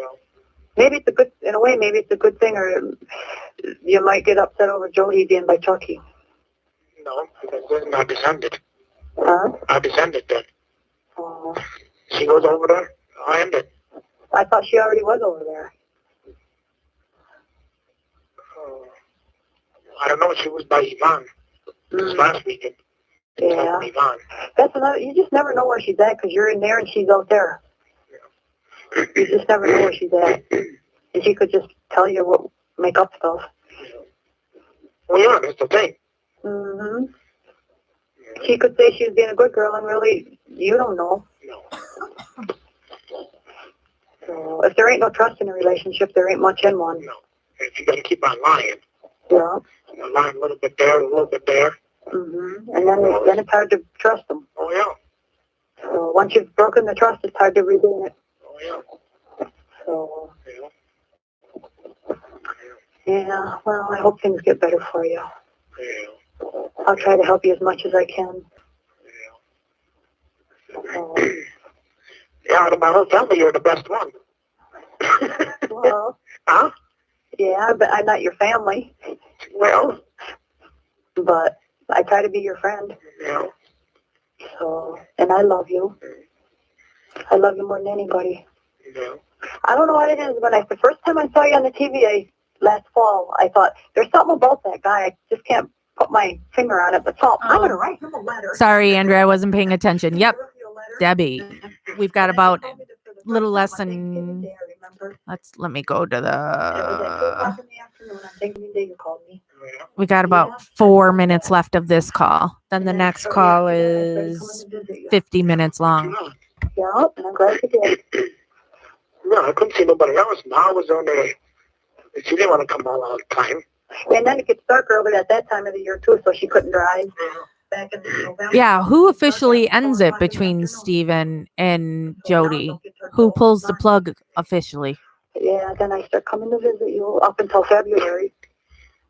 Maybe it's a good, in a way, maybe it's a good thing, or you might get upset over Jody being by Chucky.
No, because they're not descended.
Huh?
I just ended that.
Oh,
She goes over there. I ended.
I thought she already was over there.
I don't know. She was by Yvonne this last weekend.
Yeah.
Yvonne.
That's another, you just never know where she's at because you're in there and she's out there. You just never know where she's at. And she could just tell you what, make up stuff.
Well, yeah, that's the thing.
Mm-hmm. She could say she was being a good girl and really, you don't know.
No.
So if there ain't no trust in a relationship, there ain't much in one.
No. If you got to keep on lying.
Yeah.
Lying a little bit there, a little bit there.
Mm-hmm. And then it's hard to trust them.
Oh, yeah.
So once you've broken the trust, it's hard to regain it.
Oh, yeah.
So,
Yeah.
yeah, well, I hope things get better for you.
Yeah.
I'll try to help you as much as I can.
Yeah.
So,
Yeah, out of my whole family, you're the best one.
well,
Huh?
yeah, but I'm not your family.
Well.
But I try to be your friend.
Yeah.
So, and I love you. I love you more than anybody.
Yeah.
I don't know what it is, but the first time I saw you on the TV last fall, I thought, there's something about that guy. I just can't put my finger on it, but I'm going to write him a letter.
Sorry, Andrea, I wasn't paying attention. Yep, Debbie. We've got about a little less than. Let me go to the. We got about 4 minutes left of this call. Then the next call is 50 minutes long.
Yeah, and I'm glad you did.
No, I couldn't see nobody else. Now I was on there. She didn't want to come all the time.
And then it gets dark early at that time of the year, too, so she couldn't drive. Back in November.
Yeah, who officially ends it between Steven and Jody? Who pulls the plug officially?
Yeah, then I start coming to visit you up until February.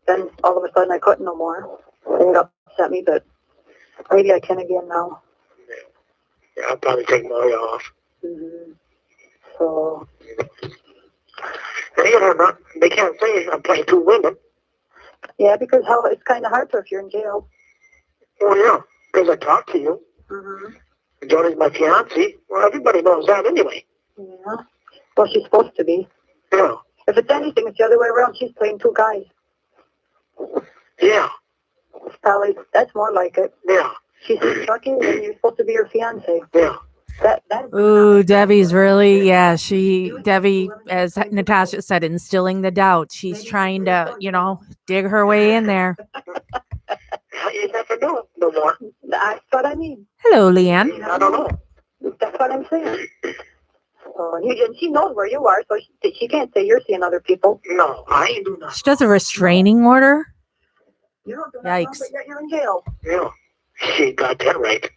Then all of a sudden I couldn't no more. It upset me, but maybe I can again now.
Yeah, I'll probably take more off.
Mm-hmm. So.
They can't say I'm playing two women.
Yeah, because it's kind of hard to if you're in jail.
Oh, yeah, because I talk to you.
Mm-hmm.
Johnny's my fiancé. Well, everybody knows that anyway.
Yeah. Well, she's supposed to be.
Yeah.
If it's anything, it's the other way around. She's playing two guys.
Yeah.
Probably, that's more like it.
Yeah.
She's Chucky, and you're supposed to be her fiancé.
Yeah.
Ooh, Debbie's really, Debbie, as Natasha said, instilling the doubt. She's trying to, dig her way in there.
You never know no more.
That's what I mean.
Hello, Leanne.
I don't know.
That's what I'm saying. And she knows where you are, so she can't say you're seeing other people.
No, I ain't doing nothing.
She does a restraining order?
You don't do
Yikes.
nothing, but yet you're in jail.
Yeah. She got that right.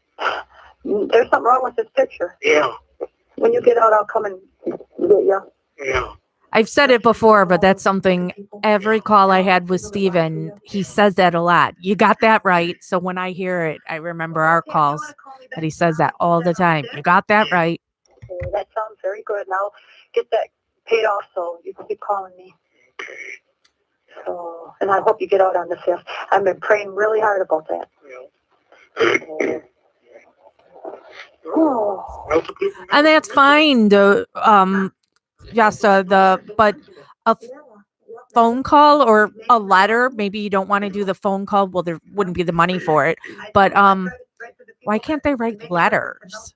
There's something wrong with this picture.
Yeah.
When you get out, I'll come and get you.
Yeah.
I've said it before, but that's something every call I had with Steven, he says that a lot. You got that right. So when I hear it, I remember our calls that he says that all the time. You got that right.
That sounds very good. Now get that paid off so you can keep calling me. So, and I hope you get out on the 5th. I've been praying really hard about that.
Yeah.
Oh.
And that's fine. But a phone call or a letter, maybe you don't want to do the phone call. Well, there wouldn't be the money for it. But why can't they write letters?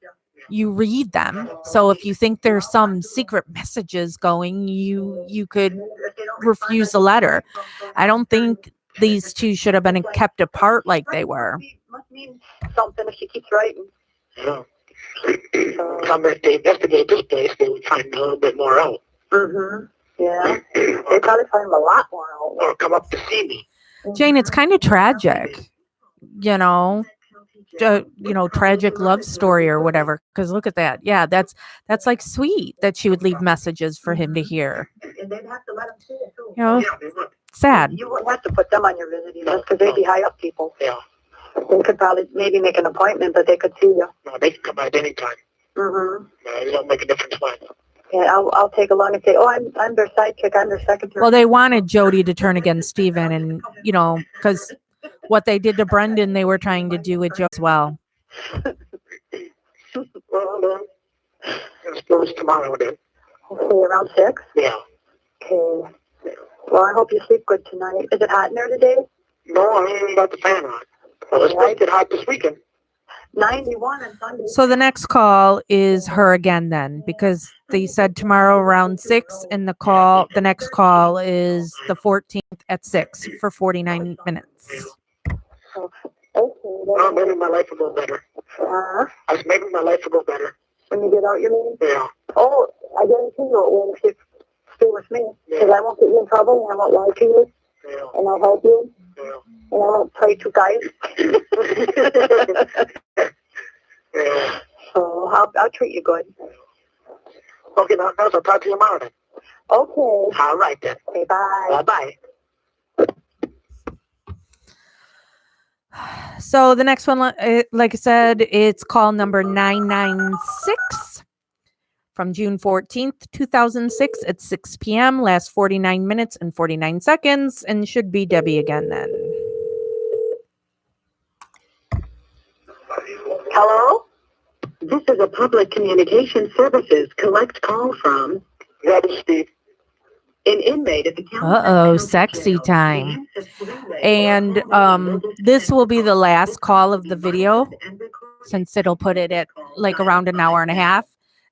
You read them. So if you think there's some secret messages going, you could refuse a letter. I don't think these two should have been kept apart like they were.
Must mean something if she keeps writing.
Yeah. If they investigate this place, they would find a little bit more out.
Mm-hmm. Yeah. They probably find a lot more out.
Or come up to see me.
Jane, it's kind of tragic, tragic love story or whatever. Because look at that. Yeah, that's like sweet that she would leave messages for him to hear.
And they'd have to let him see it too.
Sad.
You wouldn't have to put them on your visiting list because they'd be high up people.
Yeah.
They could probably maybe make an appointment, but they could see you.
No, they can come by at any time.
Mm-hmm.
It don't make a difference when.
Yeah, I'll take along and say, I'm their sidekick, I'm their secretary.
Well, they wanted Jody to turn against Steven, and because what they did to Brendan, they were trying to do with Joe as well.
Well, then, I suppose tomorrow then.
Okay, around 6?
Yeah.
Okay. Well, I hope you sleep good tonight. Is it hot in there today?
No, I ain't even got the fan on. Well, it's supposed to get hot this weekend.
91 on Sunday.
So the next call is her again then, because they said tomorrow around 6, and the next call is the 14th at 6 for 49 minutes.
Okay.
Well, maybe my life will go better. I said, maybe my life will go better.
When you get out, you mean?
Yeah.
Oh, I guarantee you it will if you stay with me. Because I won't get you in trouble, and I won't lie to you,
Yeah.
and I'll help you,
Yeah.
and I won't play two guys.
Yeah.
So I'll treat you good.
Okay, now, I'll talk to you tomorrow then.
Okay.
All right then.
Okay, bye.
Bye-bye.
So the next one, like I said, it's call number 996 from June 14th, 2006 at 6 p.m. Lasts 49 minutes and 49 seconds and should be Debbie again then.
Hello? This is a public communication services collect call from
Yeah, this is Steve.
an inmate at the
Uh-oh, sexy time. And this will be the last call of the video, since it'll put it at like around an hour and a half.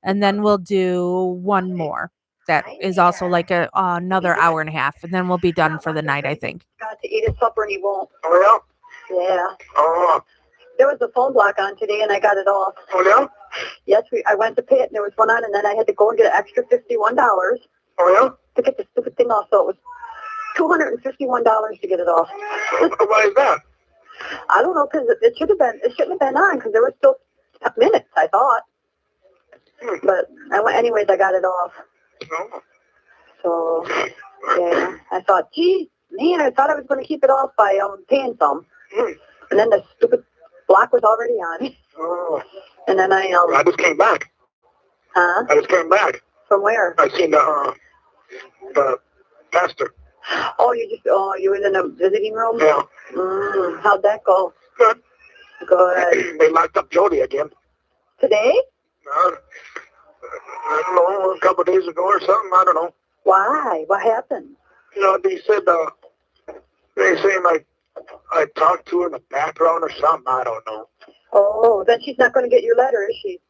And then we'll do one more that is also like another hour and a half. And then we'll be done for the night, I think.
Got to eat his supper and he won't.
Oh, yeah?
Yeah.
Oh,
There was a phone block on today and I got it off.
oh, yeah?
Yes, I went to pay it and there was one on and then I had to go and get an extra $51
Oh, yeah?
to get the stupid thing off. So it was $251 to get it off.
Why is that?
I don't know, because it shouldn't have been on because there were still minutes, I thought. But anyways, I got it off.
Oh.
So, yeah, I thought, gee, man, I thought I was going to keep it off by paying some. And then the stupid block was already on.
Oh.
And then I
just came back.
Huh?
I just came back.
From where?
I seen the pastor.
Oh, you was in a visiting room?
Yeah.
How'd that go?
Good.
Good.
They locked up Jody again.
Today?
I don't know, a couple of days ago or something. I don't know.
Why? What happened?
You know, they said, they say like I talked to her in the background or something. I don't know.
Oh, then she's not going to get your letter, is she?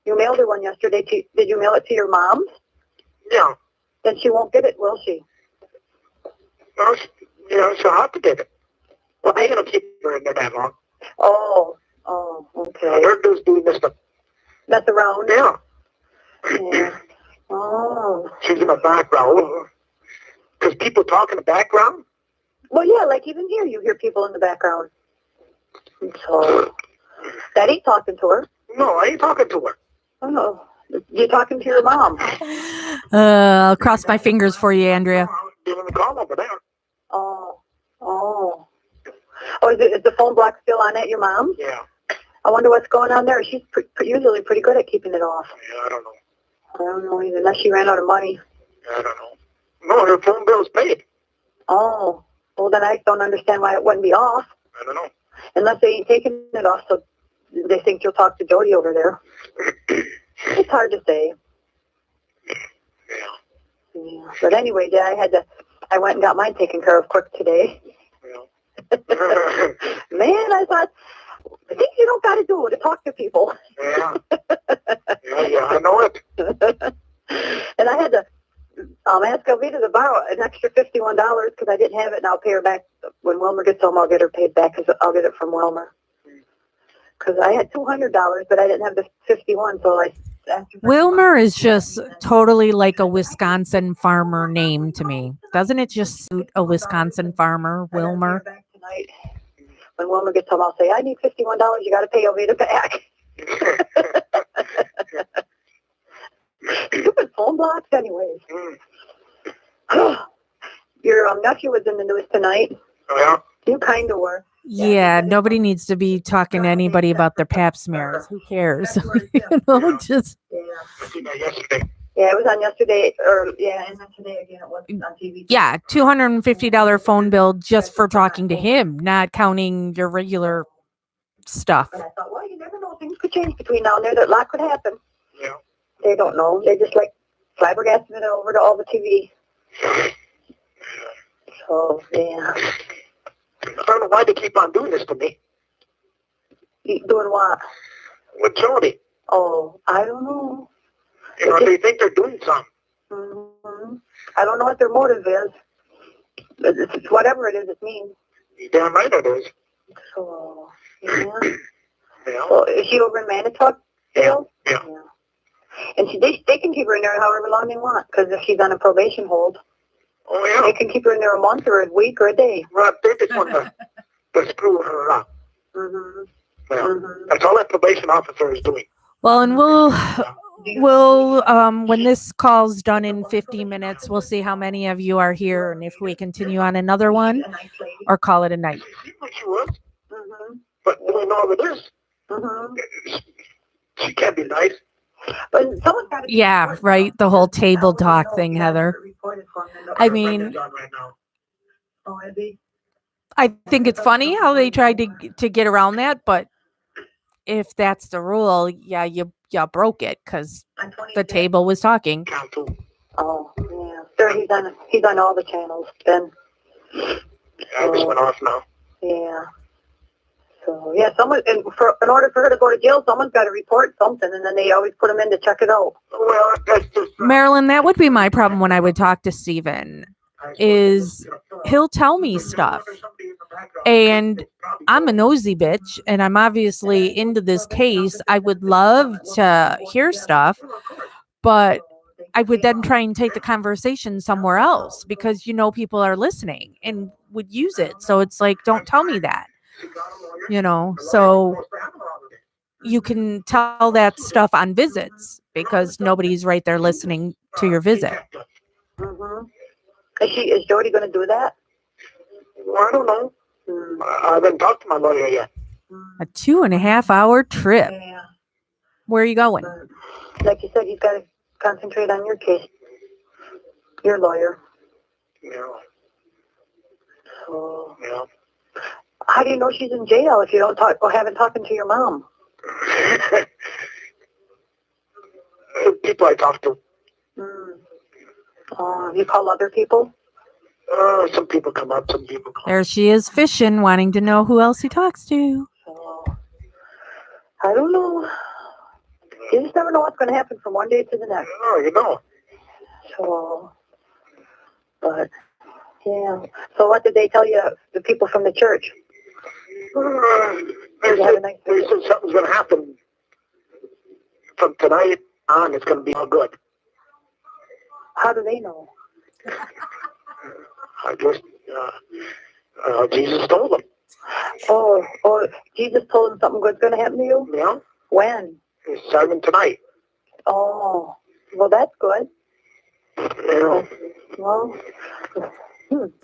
You mailed her one yesterday. Did you mail it to your mom?
Yeah.
Then she won't get it, will she?
Well, she'll have to get it. Well, I ain't going to keep her in there that long.
Oh, okay.
They're just doing this to
Mess around?
Yeah.
Yeah. Oh.
She's in the background. Because people talk in the background?
Well, yeah, like even here, you hear people in the background. So, that ain't talking to her.
No, I ain't talking to her.
Oh, no. You're talking to your mom.
I'll cross my fingers for you, Andrea.
I'm giving the call over there.
Oh. Oh, is the phone block still on at your mom's?
Yeah.
I wonder what's going on there. She's usually pretty good at keeping it off.
Yeah, I don't know.
I don't know either, unless she ran out of money.
I don't know. No, her phone bill's paid.
Oh, well then I don't understand why it wouldn't be off.
I don't know.
Unless they ain't taking it off, so they think you'll talk to Jody over there. It's hard to say. Yeah. But anyway, I went and got mine taken care of quick today.
Yeah.
Man, I thought, I think you don't got to do it to talk to people.
Yeah. Yeah, I know it.
And I had to ask Alvita to borrow an extra $51 because I didn't have it, and I'll pay her back when Wilmer gets home. I'll get her paid back because I'll get it from Wilmer. Because I had $200, but I didn't have the 51, so I.
Wilmer is just totally like a Wisconsin farmer name to me. Doesn't it just suit a Wisconsin farmer, Wilmer?
Back tonight. When Wilmer gets home, I'll say, I need $51. You got to pay Alvita back. Stupid phone blocks, anyways. Your nephew was in the news tonight.
Oh, yeah?
You kind of were.
Yeah, nobody needs to be talking to anybody about their pap smears. Who cares? Just
I seen that yesterday.
Yeah, it was on yesterday, and then today again it was on TV.
yeah, $250 phone bill just for talking to him, not counting your regular stuff.
And I thought, well, you never things could change between now and then. That lot could happen.
Yeah.
They don't know. They just like flabbergasting it over to all the TV. So, yeah.
I don't know why they keep on doing this to me.
You doing what?
With Jody.
Oh, I don't know.
You know, they think they're doing something.
Mm-hmm. I don't know what their motive is. It's whatever it is, it means.
You damn right it is.
So, yeah.
Yeah.
So, is she over in Manitowoc?
Yeah.
Yeah. And they can keep her in there however long they want, because if she's on a probation hold,
Oh, yeah.
they can keep her in there a month or a week or a day.
Well, they just want to screw her up.
Mm-hmm.
Yeah.
Mm-hmm.
That's all that probation officer is doing.
Well, and we'll when this call's done in 50 minutes, we'll see how many of you are here and if we continue on another one or call it a night.
She seemed like she was,
Mm-hmm.
but do we know what it is?
Mm-hmm.
She can't be nice.
But someone's got to
Yeah, right. The whole table talk thing, Heather. I mean,
Right now.
Oh, Abby?
I think it's funny how they tried to get around that, but if that's the rule, yeah, you broke it because the table was talking.
Council.
Oh, yeah. Sir, he's on all the channels, Ben.
I just went off now.
Yeah. So, yeah, in order for her to go to jail, someone's got to report something, and then they always put them in to check it out.
Well, that's just...
Marilyn, that would be my problem when I would talk to Steven, is he'll tell me stuff. And I'm a nosy bitch, and I'm obviously into this case. I would love to hear stuff, but I would then try and take the conversation somewhere else because, people are listening and would use it. So it's like, don't tell me that, so you can tell that stuff on visits because nobody's right there listening to your visit.
Mm-hmm. Is Jody going to do that?
Well, I don't know. I haven't talked to my lawyer yet.
A 2.5-hour trip.
Yeah.
Where are you going?
Like you said, you've got to concentrate on your case. Your lawyer.
Yeah.
So,
Yeah.
how do you know she's in jail if you don't talk or haven't talked to your mom?
People I talk to.
You call other people?
Some people come up, some people come.
There she is fishing, wanting to know who else he talks to.
So, I don't know. You just never know what's going to happen from one day to the next.
Oh, you know.
So, but, yeah. So what did they tell you, the people from the church?
They said something's going to happen. From tonight on, it's going to be all good.
How do they know?
I just, Jesus told them.
Oh, Jesus told them something good's going to happen to you?
Yeah.
When?
He's serving tonight.
Oh, well, that's good.
Yeah.
Well,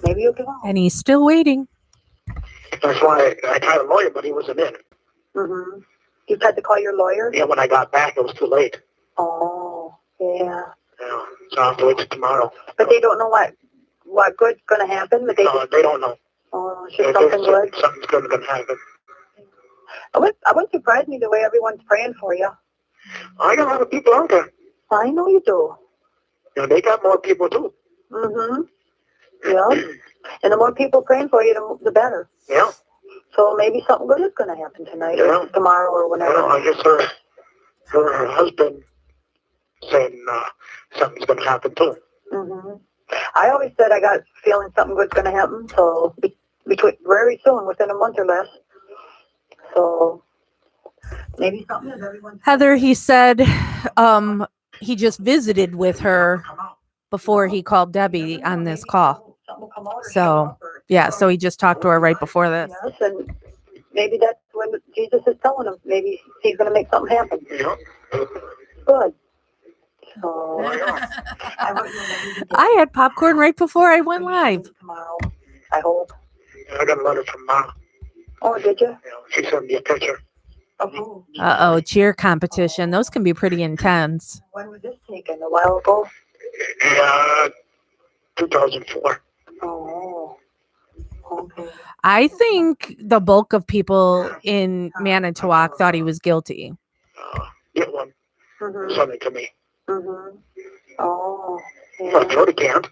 maybe you'll get out.
And he's still waiting.
That's why I tried a lawyer, but he wasn't in.
Mm-hmm. You had to call your lawyer?
Yeah, when I got back, it was too late.
Oh, yeah.
Yeah, so I'll have to wait till tomorrow.
But they don't know what good's going to happen? But they
don't know.
Oh, it's just something good?
Something's good going to happen.
I wouldn't surprise me the way everyone's praying for you.
I got a lot of people out there.
I know you do.
You know, they got more people too.
Mm-hmm. Yeah. And the more people praying for you, the better.
Yeah.
So maybe something good is going to happen tonight or tomorrow or whenever.
I just heard her husband saying something's going to happen too.
Mm-hmm. I always said I got a feeling something good's going to happen. So between very soon, within a month or less. So maybe something is everyone's.
Heather, he said he just visited with her before he called Debbie on this call. So, yeah, so he just talked to her right before this.
Yes, and maybe that's when Jesus is telling him. Maybe he's going to make something happen.
Yeah.
Good. So,
I had popcorn right before I went live.
Tomorrow, I hope.
I got a letter from Mom.
Oh, did you?
She sent me a picture.
Oh.
Uh-oh, cheer competition. Those can be pretty intense.
When was this taken? A while ago?
Yeah, 2004.
Oh. Okay.
I think the bulk of people in Manitowoc thought he was guilty.
Get one.
Mm-hmm.
Send it to me.
Mm-hmm. Oh.
Well,
Yeah.
Jody can't.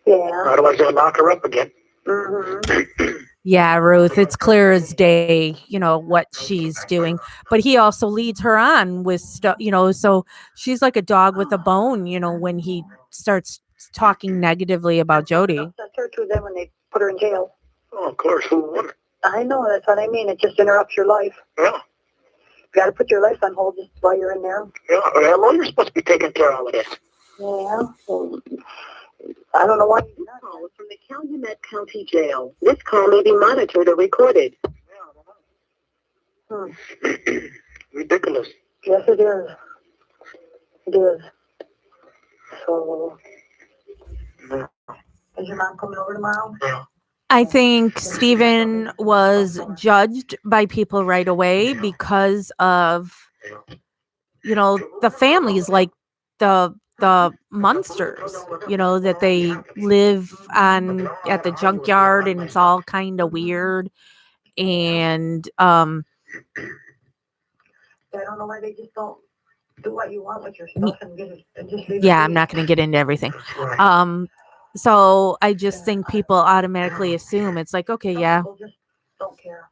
Yeah.
Otherwise they'll lock her up again.
Mm-hmm.
Yeah, Ruth, it's clear as day, what she's doing. But he also leads her on with stuff, so she's like a dog with a bone, when he starts talking negatively about Jody.
That's her too. Then when they put her in jail.
Oh, of course. Who wouldn't?
I know. That's what I mean. It just interrupts your life.
Yeah.
You got to put your life on hold just while you're in there.
Yeah. Well, lawyer's supposed to be taking care of all of this.
Yeah. Well, I don't know why.
This call is from the Calumet County Jail. This call may be monitored or recorded.
Ridiculous.
Yes, it is. It is. So,
Yeah.
is your mom coming over tomorrow?
Yeah.
I think Stephen was judged by people right away because of, the families, like the Munsters, that they live on at the junkyard, and it's all kind of weird. And
I don't know why they just don't do what you want with your stuff and get it and just leave it.
yeah, I'm not going to get into everything. So I just think people automatically assume it's like, okay,
Some
yeah,
people just don't care.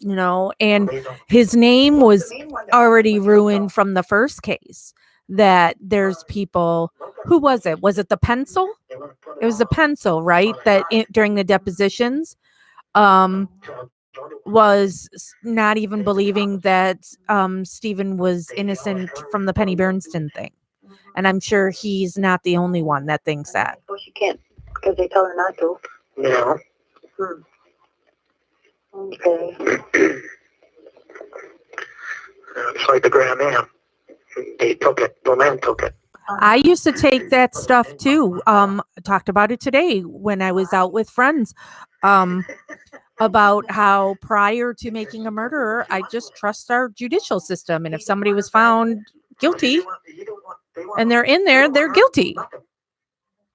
No.
and
They don't.
his name was
The main one that-
already ruined from the first case. That there's people, who was it? Was it the pencil? It was the pencil, right? That during the depositions, was not even believing that Stephen was innocent from the Penny Bernstein thing. And I'm sure he's not the only one that thinks that.
Well, she can't because they tell her not to.
Yeah.
Okay.
It's like the Grand Am. They took it. The man took it.
I used to take that stuff too. Talked about it today when I was out with friends. About how prior to making a murderer, I just trust our judicial system. And if somebody was found guilty and they're in there, they're guilty.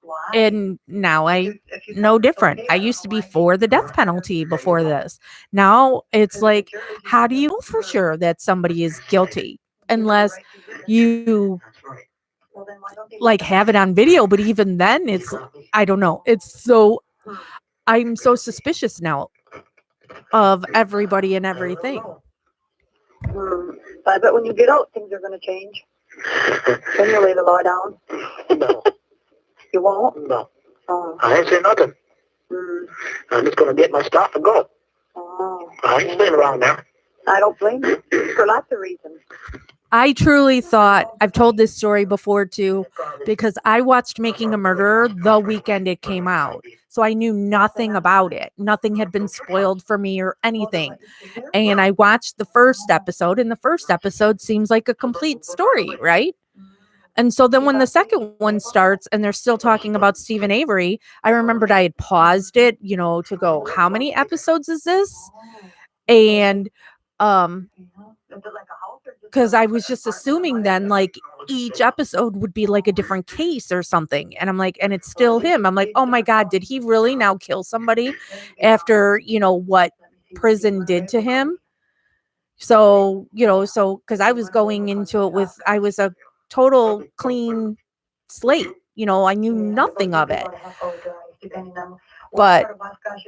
Why?
And now
If you
no
think it's
different.
okay,
I
don't
used to
know
be
why
for the
people
death penalty before this. Now it's like, how do you know for sure that somebody is guilty unless you
Well, then why don't they
like have it on video? But even then, it's, I don't know. It's so, I'm so suspicious now of everybody and everything.
I bet when you get out, things are going to change. Then you lay the law down.
No.
You won't?
No.
Oh.
I ain't saying nothing. I'm just going to get my stuff and go.
Oh.
I ain't staying around there.
I don't blame you for lots of reasons.
I truly thought, I've told this story before too, because I watched Making a Murderer the weekend it came out. So I knew nothing about it. Nothing had been spoiled for me or anything. And I watched the first episode, and the first episode seems like a complete story, right? And so then when the second one starts and they're still talking about Stephen Avery, I remembered I had paused it, to go, how many episodes is this? And because I was just assuming then like each episode would be like a different case or something. And I'm like, and it's still him. I'm like, oh my God, did he really now kill somebody after, what prison did to him? So, because I was going into it with, I was a total clean slate. I knew nothing of it. But,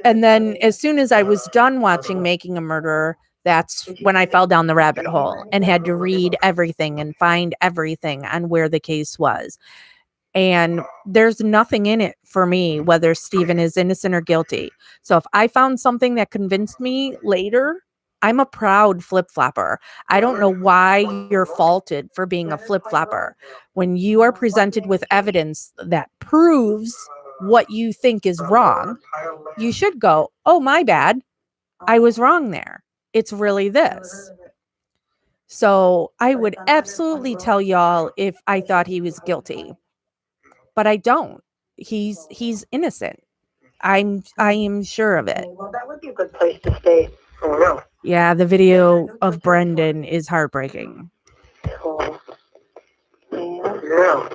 and then as soon as I was done watching Making a Murderer, that's when I fell down the rabbit hole and had to read everything and find everything on where the case was. And there's nothing in it for me, whether Stephen is innocent or guilty. So if I found something that convinced me later, I'm a proud flip-flopper. I don't know why you're faulted for being a flip-flopper. When you are presented with evidence that proves what you think is wrong, you should go, oh, my bad. I was wrong there. It's really this. So I would absolutely tell y'all if I thought he was guilty, but I don't. He's innocent. I am sure of it.
Well, that would be a good place to stay.
Oh, yeah.
Yeah, the video of Brendan is heartbreaking.
So, yeah.
Yeah.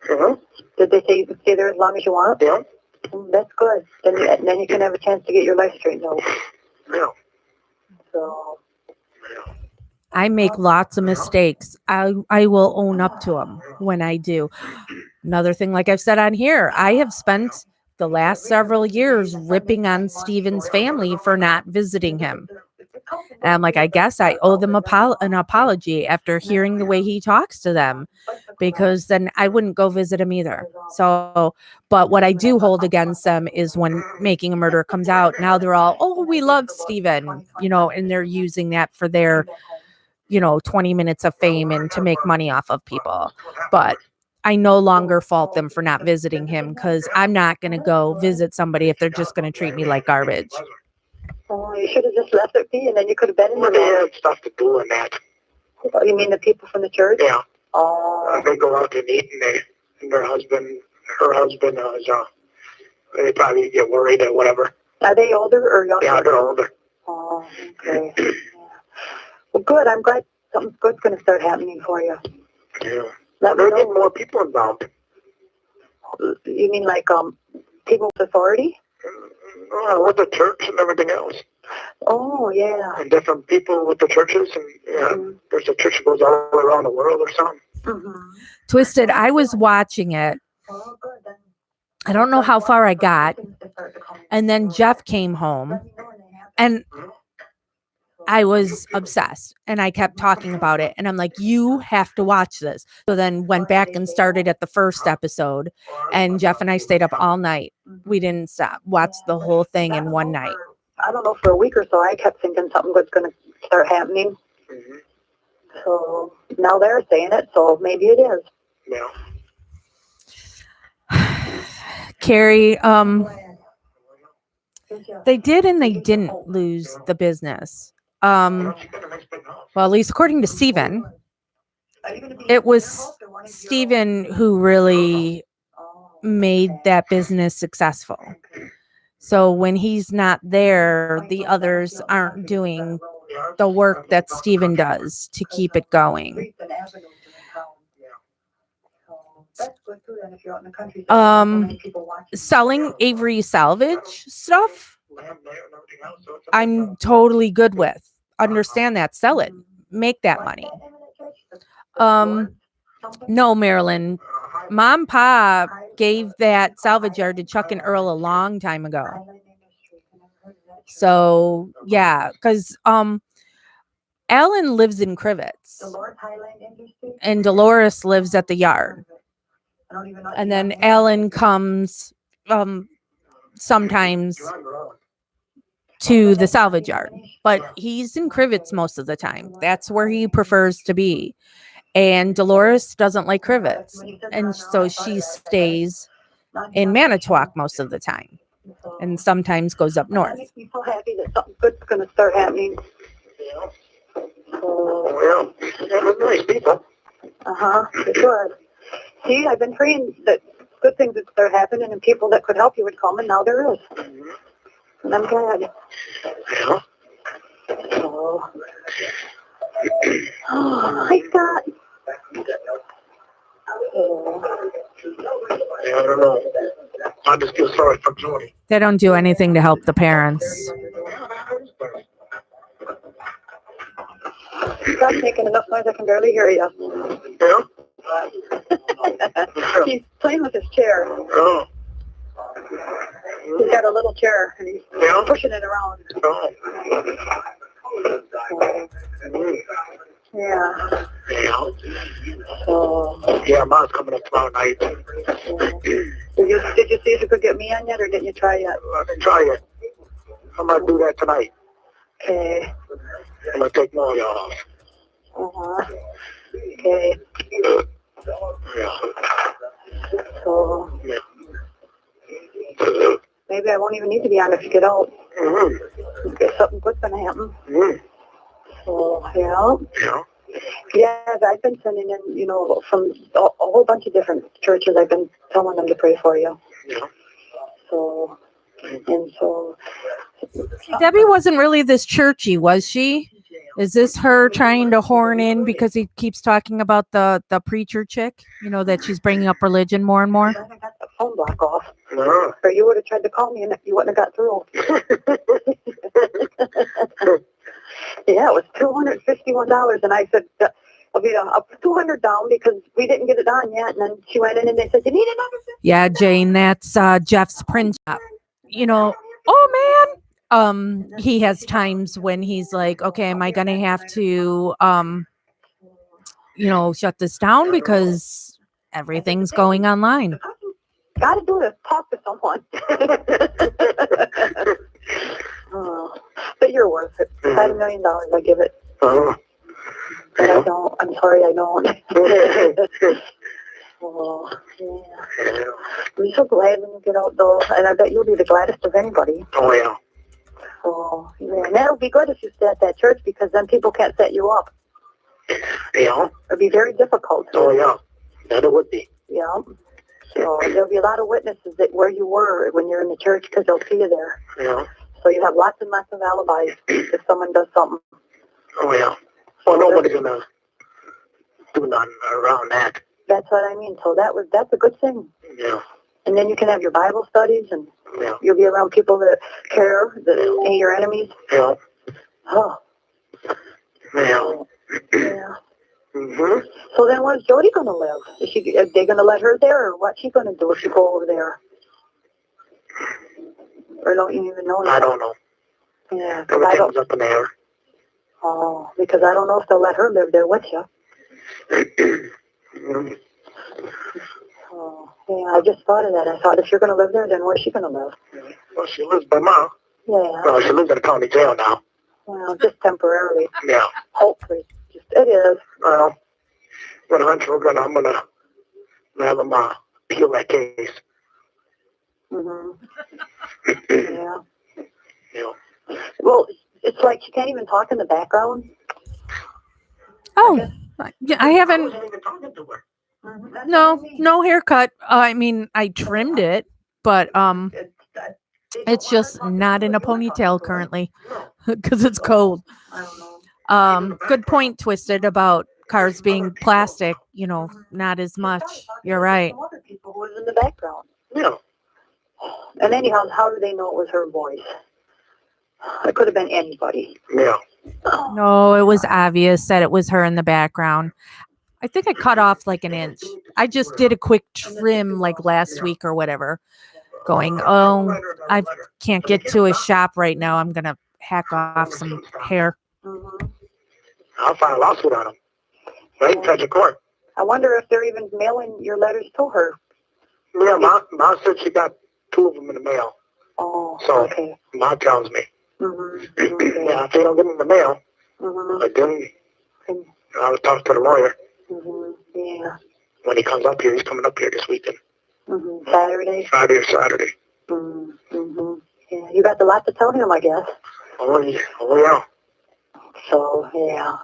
Uh-huh.
Did they say you can stay there as long as you want?
Yeah.
That's good. Then you can have a chance to get your life straightened out.
Yeah.
So,
Yeah.
I make lots of mistakes. I will own up to them when I do. Another thing, like I've said on here, I have spent the last several years ripping on Steven's family for not visiting him. And I'm like, I guess I owe them an apology after hearing the way he talks to them, because then I wouldn't go visit him either. So, but what I do hold against them is when Making a Murderer comes out, now they're all, oh, we love Steven, and they're using that for their 20 minutes of fame and to make money off of people. But I no longer fault them for not visiting him, because I'm not going to go visit somebody if they're just going to treat me like garbage.
oh, you should have just left it be, and then you could have been in
Well, they had stuff to do in that.
Oh, you mean the people from the church?
Yeah.
Oh.
They go out and eat, and her husband is, they probably get worried or whatever.
Are they older or younger?
Yeah, they're older.
Oh, okay. Yeah. Well, good. I'm glad something good's going to start happening for you.
Yeah.
Let
They're
me
getting
know.
more people involved.
You mean like people with authority?
With the church and everything else.
Oh, yeah.
And different people with the churches, and there's a church that goes all around the world or something.
Mm-hmm.
Twisted, I was watching it.
Oh, good. Then
I don't know how far I got. And then Jeff came home and I was obsessed, and I kept talking about it. And I'm like, you have to watch this. So then went back and started at the first episode, and Jeff and I stayed up all night. We didn't stop. Watched the whole thing in one night.
I don't know, for a week or so, I kept thinking something good's going to start happening.
Mm-hmm.
So now they're saying it, so maybe it is.
Yeah.
Carrie, they did and they didn't lose the business. Well, at least according to Steven, it was Steven who really made that business successful. So when he's not there, the others aren't doing the work that Steven does to keep it going. Selling Avery salvage stuff, I'm totally good with. Understand that. Sell it. Make that money. No, Marilyn. Mom, Pa gave that salvage yard to Chuck and Earl a long time ago. So, yeah, because Alan lives in Crivets. And Dolores lives at the yard. And then Alan comes sometimes to the salvage yard, but he's in Crivets most of the time. That's where he prefers to be. And Dolores doesn't like Crivets, and so she stays in Manitowoc most of the time, and sometimes goes up north.
Makes me so happy that something good's going to start happening.
Well, they're nice people.
Good. See, I've been praying that good things would start happening and people that could help you would come, and now there is. And I'm glad.
Yeah.
Oh, hi, Scott.
Yeah, I don't know. I just feel sorry for Jody.
They don't do anything to help the parents.
Stop making enough noise, I can barely hear you.
Yeah?
He's playing with his chair.
Oh.
He's got a little chair, and he's pushing it around.
Oh.
Yeah.
Yeah.
So,
Yeah, Mom's coming up tomorrow night.
did you see if you could get me on yet, or didn't you try yet?
I can try it. I'm going to do that tonight.
Okay.
I'm going to take more of y'all off.
Okay.
Yeah.
So,
Yeah.
maybe I won't even need to be on if you get out.
Mm-hmm.
Get something good's gonna happen.
Mm-hmm.
So, yeah.
Yeah.
Yeah, I've been sending in, from a whole bunch of different churches. I've been telling them to pray for you.
Yeah.
So, and so.
Debbie wasn't really this churchy, was she? Is this her trying to horn in because he keeps talking about the preacher chick, that she's bringing up religion more and more?
I think that's phone block off.
No.
Or you would have tried to call me and you wouldn't have got through. Yeah, it was $251. And I said, I'll be up $200 down because we didn't get it on yet. And then she went in and they said, you need another 50?
Yeah, Jane, that's Jeff's print shop. You know, oh man. He has times when he's like, okay, am I gonna have to shut this down because everything's going online?
Got to do it. Talk to someone. But you're worth it. If I had $1 million, I'd give it. But I don't. I'm sorry, I don't. Oh, yeah. I'm so glad when you get out, though, and I bet you'll be the gladdest of anybody.
Oh, yeah.
Oh, yeah. And that'll be good if you stay at that church because then people can't set you up.
Yeah.
It'll be very difficult.
Oh, yeah. That it would be.
Yeah. So there'll be a lot of witnesses that where you were when you're in the church because they'll see you there.
Yeah.
So you have lots and lots of alibis if someone does something.
Oh, yeah. Well, nobody's going to do nothing around that.
That's what I mean. So that's a good thing.
Yeah.
And then you can have your Bible studies and
Yeah.
you'll be around people that care, that ain't your enemies.
Yeah.
Oh.
Yeah.
Yeah.
Mm-hmm.
So then where's Jody going to live? Are they going to let her there or what's she going to do if you go over there? Or don't you even know that?
I don't know.
Yeah. 'Cause I
Everything's
don't,
up in the air.
oh, because I don't know if they'll let her live there with you.
Mm-hmm.
Oh, yeah, I just thought of that. I thought if you're going to live there, then where's she going to live?
Well, she lives by Mom.
Yeah.
Well, she lives in the county jail now.
Well, just temporarily.
Yeah.
Hopefully. It is.
Well, when I'm gonna have them appeal that case.
Mm-hmm. Yeah.
Yeah.
Well, it's like she can't even talk in the background.
Oh, I haven't.
wasn't even talking to her.
Mm-hmm. That's what I
No,
mean.
no haircut. I mean, I trimmed it, but it's just not in a ponytail currently because it's cold.
I don't know.
Good point, Twisted, about cars being plastic. Not as much. You're right.
Some other people who was in the background.
Yeah.
And anyhow, how do they know it was her voice? It could have been anybody.
Yeah.
No, it was obvious that it was her in the background. I think I cut off like an inch. I just did a quick trim like last week or whatever. Going, I can't get to a shop right now. I'm going to hack off some hair.
Mm-hmm.
I'll file a lawsuit on them. Right in federal court.
I wonder if they're even mailing your letters to her.
Yeah, Ma said she got 2 of them in the mail.
Oh,
So,
okay.
Ma tells me.
Mm-hmm. Okay.
Yeah, if they don't get them in the mail,
Mm-hmm.
then I'll talk to the lawyer.
Mm-hmm. Yeah.
When he comes up here, he's coming up here this weekend.
Mm-hmm. Saturday?
Friday or Saturday.
Mm-hmm. Yeah, you got a lot to tell him, I guess.
Oh, yeah.
So, yeah.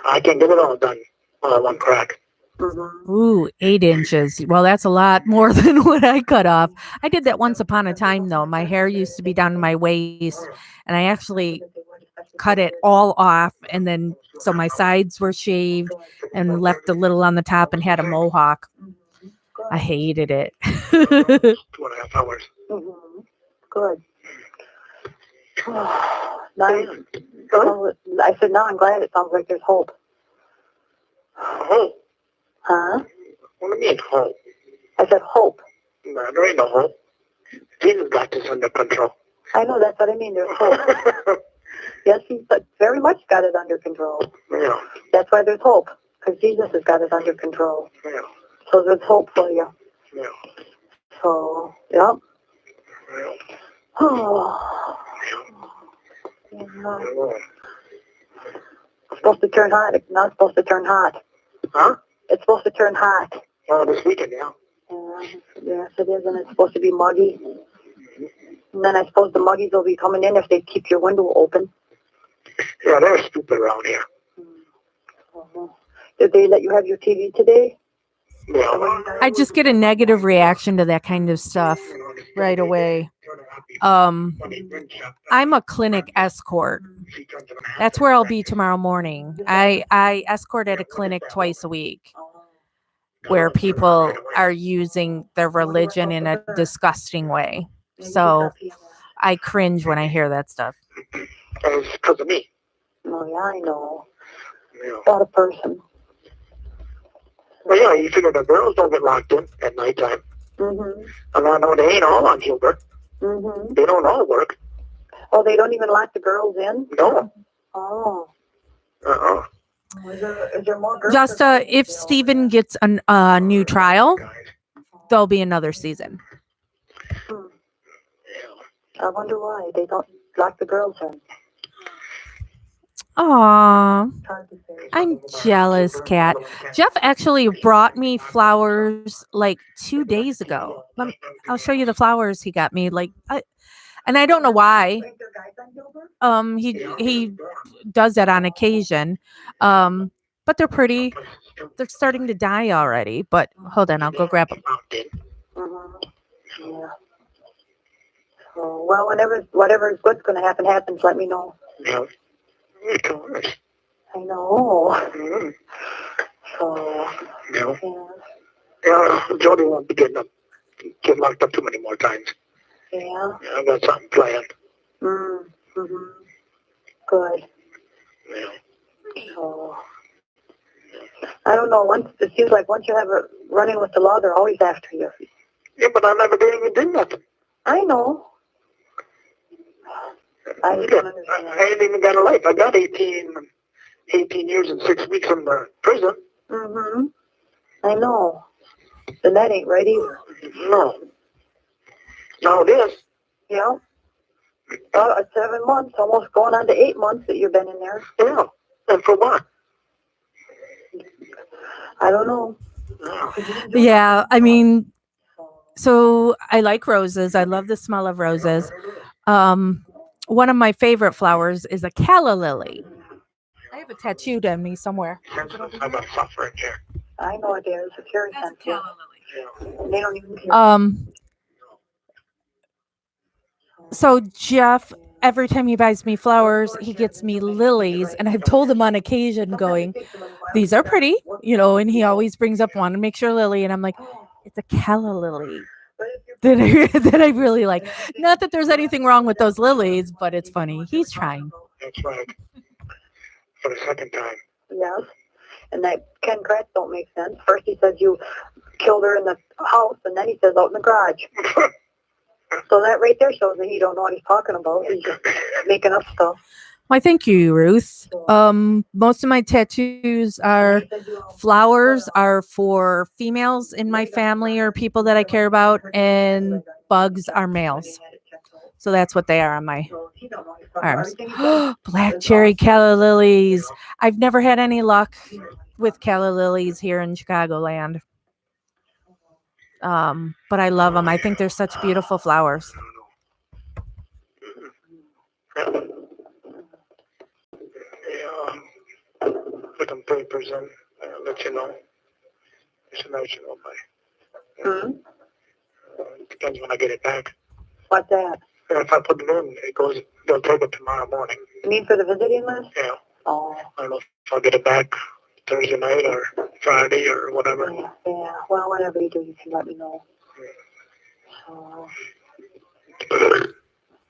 I can't get it all done all at one crack.
Mm-hmm.
Ooh, 8 inches. Well, that's a lot more than what I cut off. I did that once upon a time, though. My hair used to be down to my waist, and I actually cut it all off, and then so my sides were shaved and left a little on the top and had a mohawk. I hated it.
2.5 hours.
Mm-hmm. Good. I said, no, I'm glad it sounds like there's hope.
Hope?
Huh?
What do you mean, hope?
I said hope.
No, there ain't no hope. Jesus got this under control.
I know, that's what I mean, there's hope. Yes, he's very much got it under control.
Yeah.
That's why there's hope, because Jesus has got it under control.
Yeah.
So there's hope for you.
Yeah.
So, yep.
Yeah.
Oh.
Yeah.
It's supposed to turn hot. It's not supposed to turn hot.
Huh?
It's supposed to turn hot.
Oh, this weekend, yeah.
Yes, it is, and it's supposed to be muggy. And then I suppose the muggies will be coming in if they keep your window open.
Yeah, they're stupid around here.
Did they let you have your TV today?
Yeah.
I just get a negative reaction to that kind of stuff right away. I'm a clinic escort. That's where I'll be tomorrow morning. I escort at a clinic twice a week. where people are using their religion in a disgusting way. So I cringe when I hear that stuff.
It's because of me.
Oh, yeah, I know.
Yeah.
Not a person.
Well, yeah, you figure the girls don't get locked in at nighttime.
Mm-hmm.
And I know they ain't all on Hubert.
Mm-hmm.
They don't all work.
Oh, they don't even lock the girls in?
No.
Oh.
Uh-uh.
Is there more girls?
Just if Steven gets a new trial, there'll be another season.
I wonder why they don't lock the girls in.
Aw,
Hard to say.
I'm jealous, Kat. Jeff actually brought me flowers like 2 days ago. I'll show you the flowers he got me. And I don't know why.
Wait, there guys on Gilbert?
He does that on occasion. But they're pretty. They're starting to die already. But hold on, I'll go grab them.
Mm-hmm. Yeah. So, well, whatever is good's going to happen happens. Let me know.
Yeah. Of course.
I know.
Mm-hmm.
So,
Yeah.
yeah.
Yeah, Jody won't be get locked up too many more times.
Yeah.
Yeah, I got something planned.
Mm-hmm. Good.
Yeah.
So, I don't know. It seems like once you have it running with the law, they're always after you.
Yeah, but I never even did nothing.
I know. I just don't understand.
I ain't even got a life. I got 18 years and 6 weeks in the prison.
Mm-hmm. I know. And that ain't right either.
No. Now it is.
Yeah. 7 months, almost going on to 8 months that you've been in there.
Yeah. And for what?
I don't know.
Yeah, I mean, so I like roses. I love the smell of roses. One of my favorite flowers is a calla lily. I have it tattooed on me somewhere.
I'm a suffering here.
I know it is. It's very
That's a
sensitive.
calla lily.
Yeah.
They don't even care.
So Jeff, every time he buys me flowers, he gets me lilies, and I've told him on occasion, going, "These are pretty," and he always brings up one to make sure lily, and I'm like, "It's a calla lily." That I really like. Not that there's anything wrong with those lilies, but it's funny. He's trying.
That's right. For the second time.
Yes. And that Ken Kratz don't make sense. First he says you killed her in the house, and then he says out in the garage. So that right there shows that he don't know what he's talking about. He's just making up stuff.
Why, thank you, Ruth. Most of my tattoos are flowers are for females in my family or people that I care about, and bugs are males. So that's what they are on my arms. Black cherry calla lilies. I've never had any luck with calla lilies here in Chicagoland. But I love them. I think they're such beautiful flowers.
Yeah, put some papers in. I'll let you know. Just let you know by. Depends when I get it back.
What's that?
If I put it in, they'll take it tomorrow morning.
You mean for the visiting list?
Yeah.
Oh.
I don't know if I'll get it back Thursday night or Friday or whatever.
Yeah. Well, whatever you do, you can let me know. So.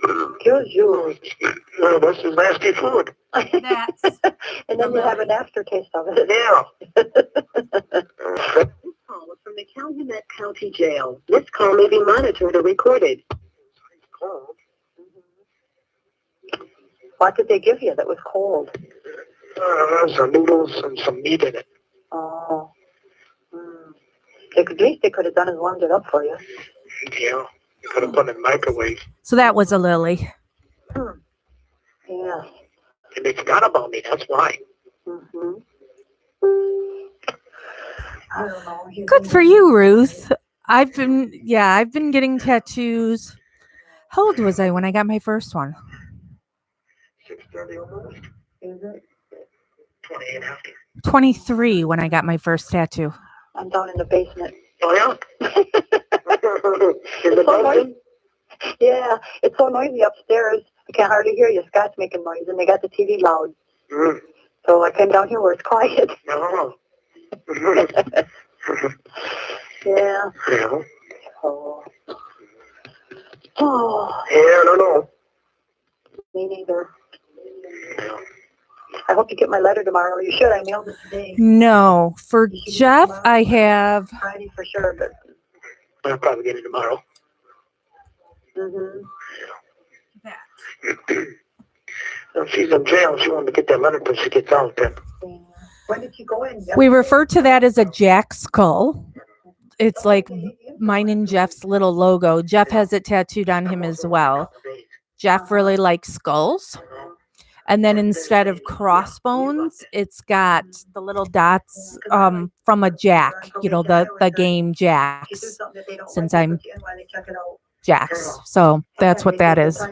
Excuse you.
No, this is nasty food.
And then you have an aftertaste of it.
Yeah.
This call is from the Calumet County Jail. This call may be monitored or recorded.
Cold.
What did they give you that was cold?
Some noodles and some meat in it.
Oh. At least they could have done is warmed it up for you.
Yeah. You could have put it in the microwave.
So that was a lily.
Yeah.
And they forgot about me. That's why.
I don't know.
Good for you, Ruth. I've been getting tattoos. How old was I when I got my first one?
6:30 almost.
Is it?
28 after.
23 when I got my first tattoo.
I'm down in the basement.
Oh, yeah? In the
So
bedroom?
Yeah, it's so noisy upstairs. I can't hardly hear you. Scott's making noise, and they got the TV loud. So I came down here where it's quiet.
No.
Yeah.
Yeah.
Oh.
Yeah, I don't know.
Me neither.
Yeah.
I hope you get my letter tomorrow. You should. I mailed it today.
No, for
You should get it
Jeff,
tomorrow.
I have.
Friday for sure, but.
I'll probably get it tomorrow.
Mm-hmm.
If she's in jail, she wants to get that letter until she gets out then.
Yeah. When did you go in?
We refer to that as a Jack skull. It's like mine and Jeff's little logo. Jeff has it tattooed on him as well. Jeff really likes skulls. And then instead of crossbones, it's got the little dots from a jack, the game Jacks, since I'm Jacks. So that's what that is.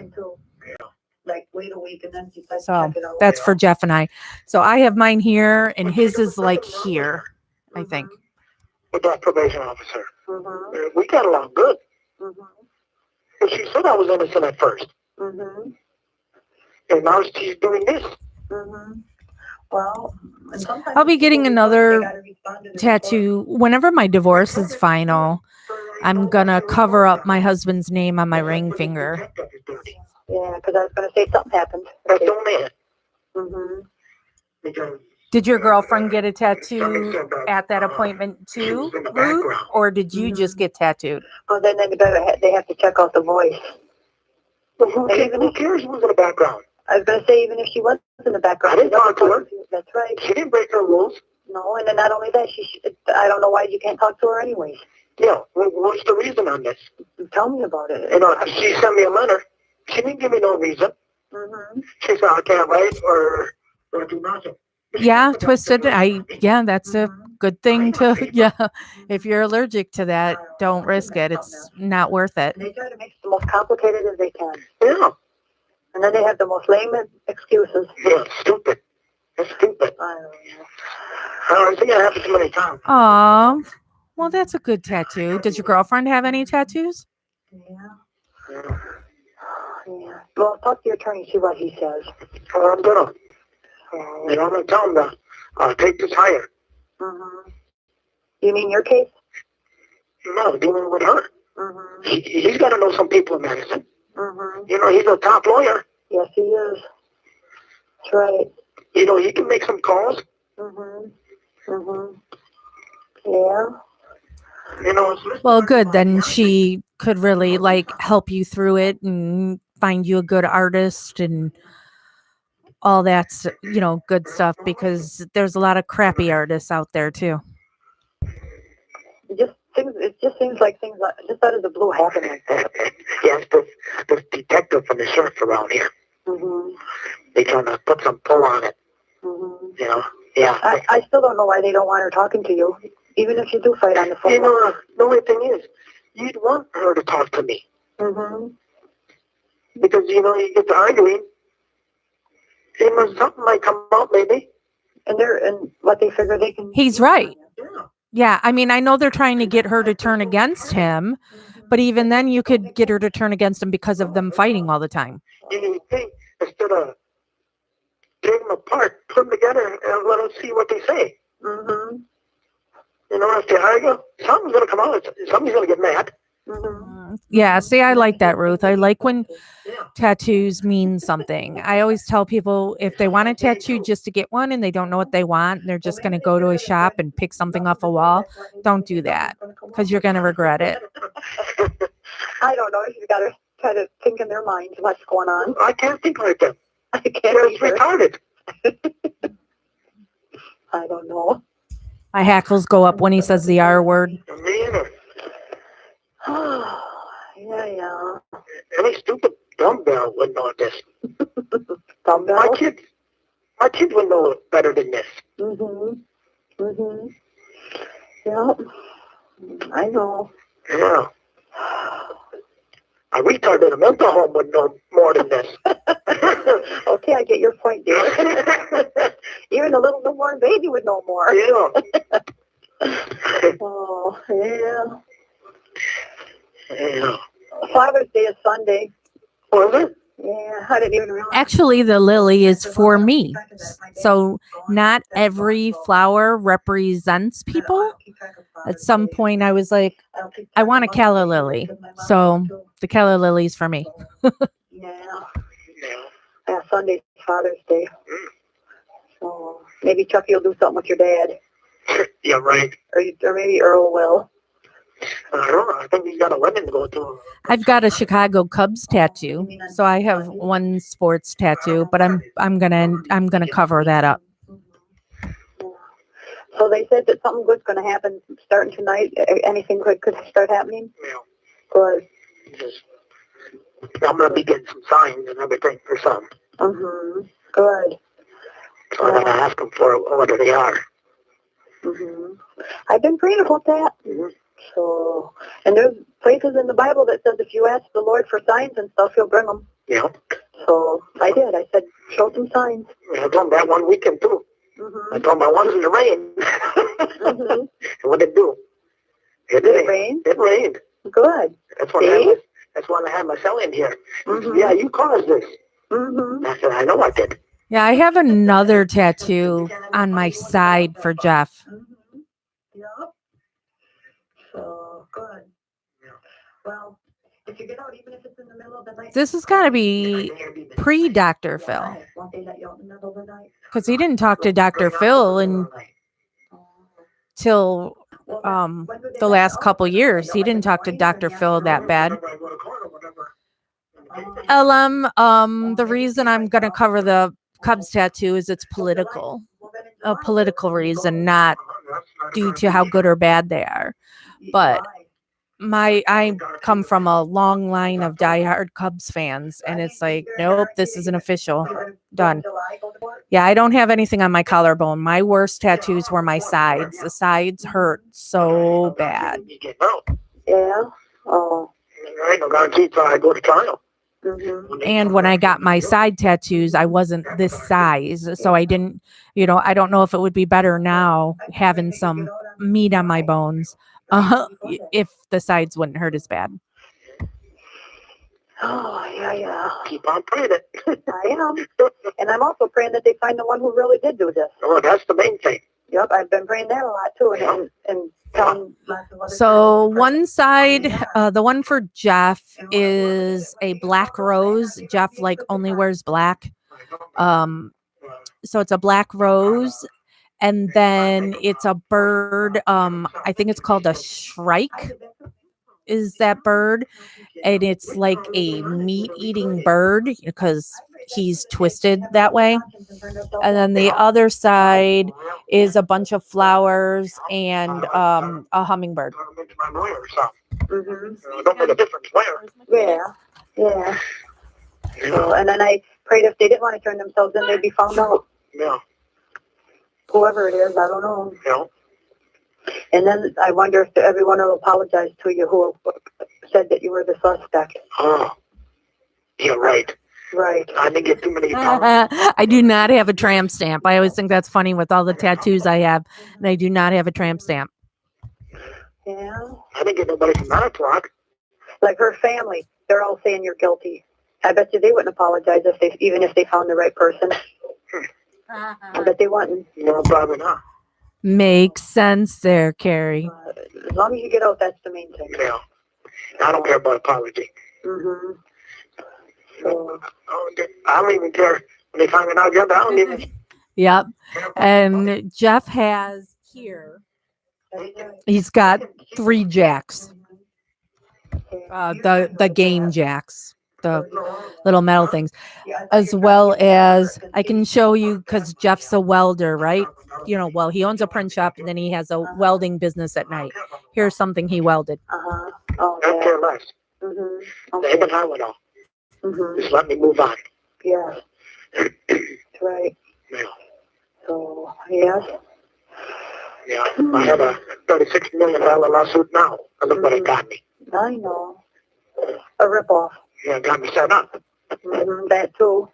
Like wait a week and then decide to
So
check it out.
that's for Jeff and I. So I have mine here and his is like here, I think.
With that probation officer.
Mm-hmm.
We got along good.
Mm-hmm.
But she said I was innocent at first.
Mm-hmm.
And now she's doing this.
Mm-hmm. Well, and sometimes
I'll be getting
people
another
they gotta respond to the
tattoo whenever my divorce is final. I'm gonna cover up my husband's name on my ring finger.
report. Yeah, because I was going to say something happened.
That's the man.
Mm-hmm.
Because
Did your girlfriend get a tattoo at that appointment too, Ruth? Or did you just get tattooed?
Oh, then they have to check out the voice.
well, who cares who's in the background?
I was going to say, even if she was in the background.
I didn't talk to her.
That's right.
She didn't break her rules.
No, and then not only that, I don't know why you can't talk to her anyways.
Yeah, what's the reason on this?
Tell me about it.
She sent me a letter. She didn't give me no reason.
Mm-hmm.
She said I can't write or do nothing.
Yeah, twisted. That's a good thing to, if you're allergic to that, don't risk it. It's not worth it.
And they try to make it the most complicated as they can.
Yeah.
And then they have the most lame excuses.
Yeah, stupid. That's stupid.
I don't know.
I think it happened too many times.
Well, that's a good tattoo. Does your girlfriend have any tattoos?
Yeah.
Yeah.
Yeah. Well, talk to your attorney, see what he says.
Oh, I'm gonna. I'm gonna tell him to take this higher.
Mm-hmm. You mean your case?
No, dealing with her.
Mm-hmm.
He's got to know some people in medicine.
Mm-hmm.
He's a top lawyer.
Yes, he is. That's right.
He can make some calls.
Mm-hmm. Mm-hmm. Yeah.
Well, good. Then she could really help you through it and find you a good artist and all that's, good stuff, because there's a lot of crappy artists out there too.
It just seems like things just out of the blue happen like that.
Yes, this detective from the sheriff around here.
Mm-hmm.
They trying to put some pull on it.
Mm-hmm.
Yeah.
I still don't know why they don't want her talking to you, even if you do fight on the phone.
The only thing is, you'd want her to talk to me.
Mm-hmm.
Because, you get to arguing, something might come out maybe.
And what they figure they can...
He's right.
Yeah.
Yeah, I mean, I know they're trying to get her to turn against him, but even then you could get her to turn against him because of them fighting all the time.
You think, instead of taking them apart, put them together and let them see what they say.
Mm-hmm.
If they argue, something's going to come out. Somebody's going to get mad.
Mm-hmm.
Yeah, see, I like that, Ruth. I like when tattoos mean something. I always tell people if they want a tattoo just to get one and they don't know what they want, and they're just going to go to a shop and pick something off a wall, don't do that, because you're going to regret it.
I don't know. You got to try to think in their minds what's going on.
I can't think like that.
I can't
It's
either.
retarded.
I don't know.
My hackles go up when he says the R word.
Me either.
Yeah.
Any stupid dumbbell would know this.
Dumbbell?
My kids would know better than this.
Mm-hmm. Mm-hmm. Yeah. I know.
Yeah. A retard in a mental home would know more than this.
Okay, I get your point, dear. Even a little newborn baby would know more.
Yeah.
Oh, yeah.
Yeah.
Father's Day is Sunday.
Was it?
Yeah, I didn't even realize.
Actually, the lily is for me. So not every flower represents people. At some point, I was like, I want a calla lily. So the calla lily's for me.
Yeah.
Yeah.
Yeah, Sunday's Father's Day. So maybe Chucky will do something with your dad.
Yeah, right.
Or maybe Earl will.
I don't know. I think he's got a wedding to go to.
I've got a Chicago Cubs tattoo, so I have one sports tattoo, but I'm gonna cover that up.
So they said that something good's going to happen starting tonight. Anything good could start happening.
Yeah.
Good.
Just, I'm going to be getting some signs and everything for some.
Mhm. Good.
So I'm going to ask them for what they are.
Mhm. I've been praying about that.
Mm-hmm.
So, and there's places in the Bible that says if you ask the Lord for signs and stuff, He'll bring them.
Yeah.
So I did. I said, show some signs.
I told them that one weekend too.
Mhm.
I told them I was in the rain.
Mhm.
And what did it do?
Did it rain?
It rained.
Good.
That's why I had my cell in here.
Mhm.
Yeah, you caused this.
Mhm.
I said, I know I did.
Yeah, I have another tattoo on my side for Jeff.
Mhm. Yep. So good. Well, if you get out, even if it's in the middle of the night.
This has got to be pre-Dr. Phil,
Won't they let you out in the middle of the night?
because he didn't talk to Dr. Phil until the last couple years. He didn't talk to Dr. Phil that bad. The reason I'm gonna cover the Cubs tattoo is it's political, a political reason, not due to how good or bad they are. But I come from a long line of diehard Cubs fans, and it's like, nope, this isn't official. Done. Yeah, I don't have anything on my collarbone. My worst tattoos were my sides. The sides hurt so bad.
Yeah. Oh.
I ain't no guarantee till I go to trial.
Mhm.
And when I got my side tattoos, I wasn't this size. So I didn't, I don't know if it would be better now having some meat on my bones if the sides wouldn't hurt as bad.
Oh, yeah.
Keep on praying it.
I am. And I'm also praying that they find the one who really did do this.
Oh, that's the main thing.
Yep, I've been praying that a lot too. And telling lots of other
So
people.
one side, the one for Jeff is a black rose. Jeff only wears black. So it's a black rose, and then it's a bird. I think it's called a shrike. Is that bird? And it's like a meat-eating bird because he's twisted that way. And then the other side is a bunch of flowers and a hummingbird.
Mhm.
Don't make a difference where.
Yeah. So, and then I prayed if they didn't want to turn themselves in, they'd be found out.
Yeah.
Whoever it is, I don't know.
Yeah.
And then I wonder if everyone will apologize to you who said that you were the suspect.
Oh. Yeah, right.
Right.
I didn't get too many apologies.
I do not have a tramp stamp. I always think that's funny with all the tattoos I have, and I do not have a tramp stamp.
Yeah.
I didn't get nobody from 9 o'clock.
Like her family, they're all saying you're guilty. I bet you they wouldn't apologize even if they found the right person. I bet they wouldn't.
No, probably not.
Makes sense there, Carrie.
As long as you get out, that's the main thing.
Yeah. I don't care about apology.
Mm-hmm. So,
I don't even care when they find it out. I don't even.
Yep. And Jeff has here, he's got 3 jacks. The game jacks, the little metal things, as well as I can show you because Jeff's a welder, right? Well, he owns a print shop and then he has a welding business at night. Here's something he welded.
Uh-huh. Oh,
I don't care less.
Mm-hmm.
They can have it all.
Mm-hmm.
Just let me move on.
Yeah. That's right.
Yeah.
So, yes.
Yeah. I have a $36 million lawsuit now. Look what it got me.
I know. A ripoff.
Yeah, it got me set up.
Mm-hmm. That too.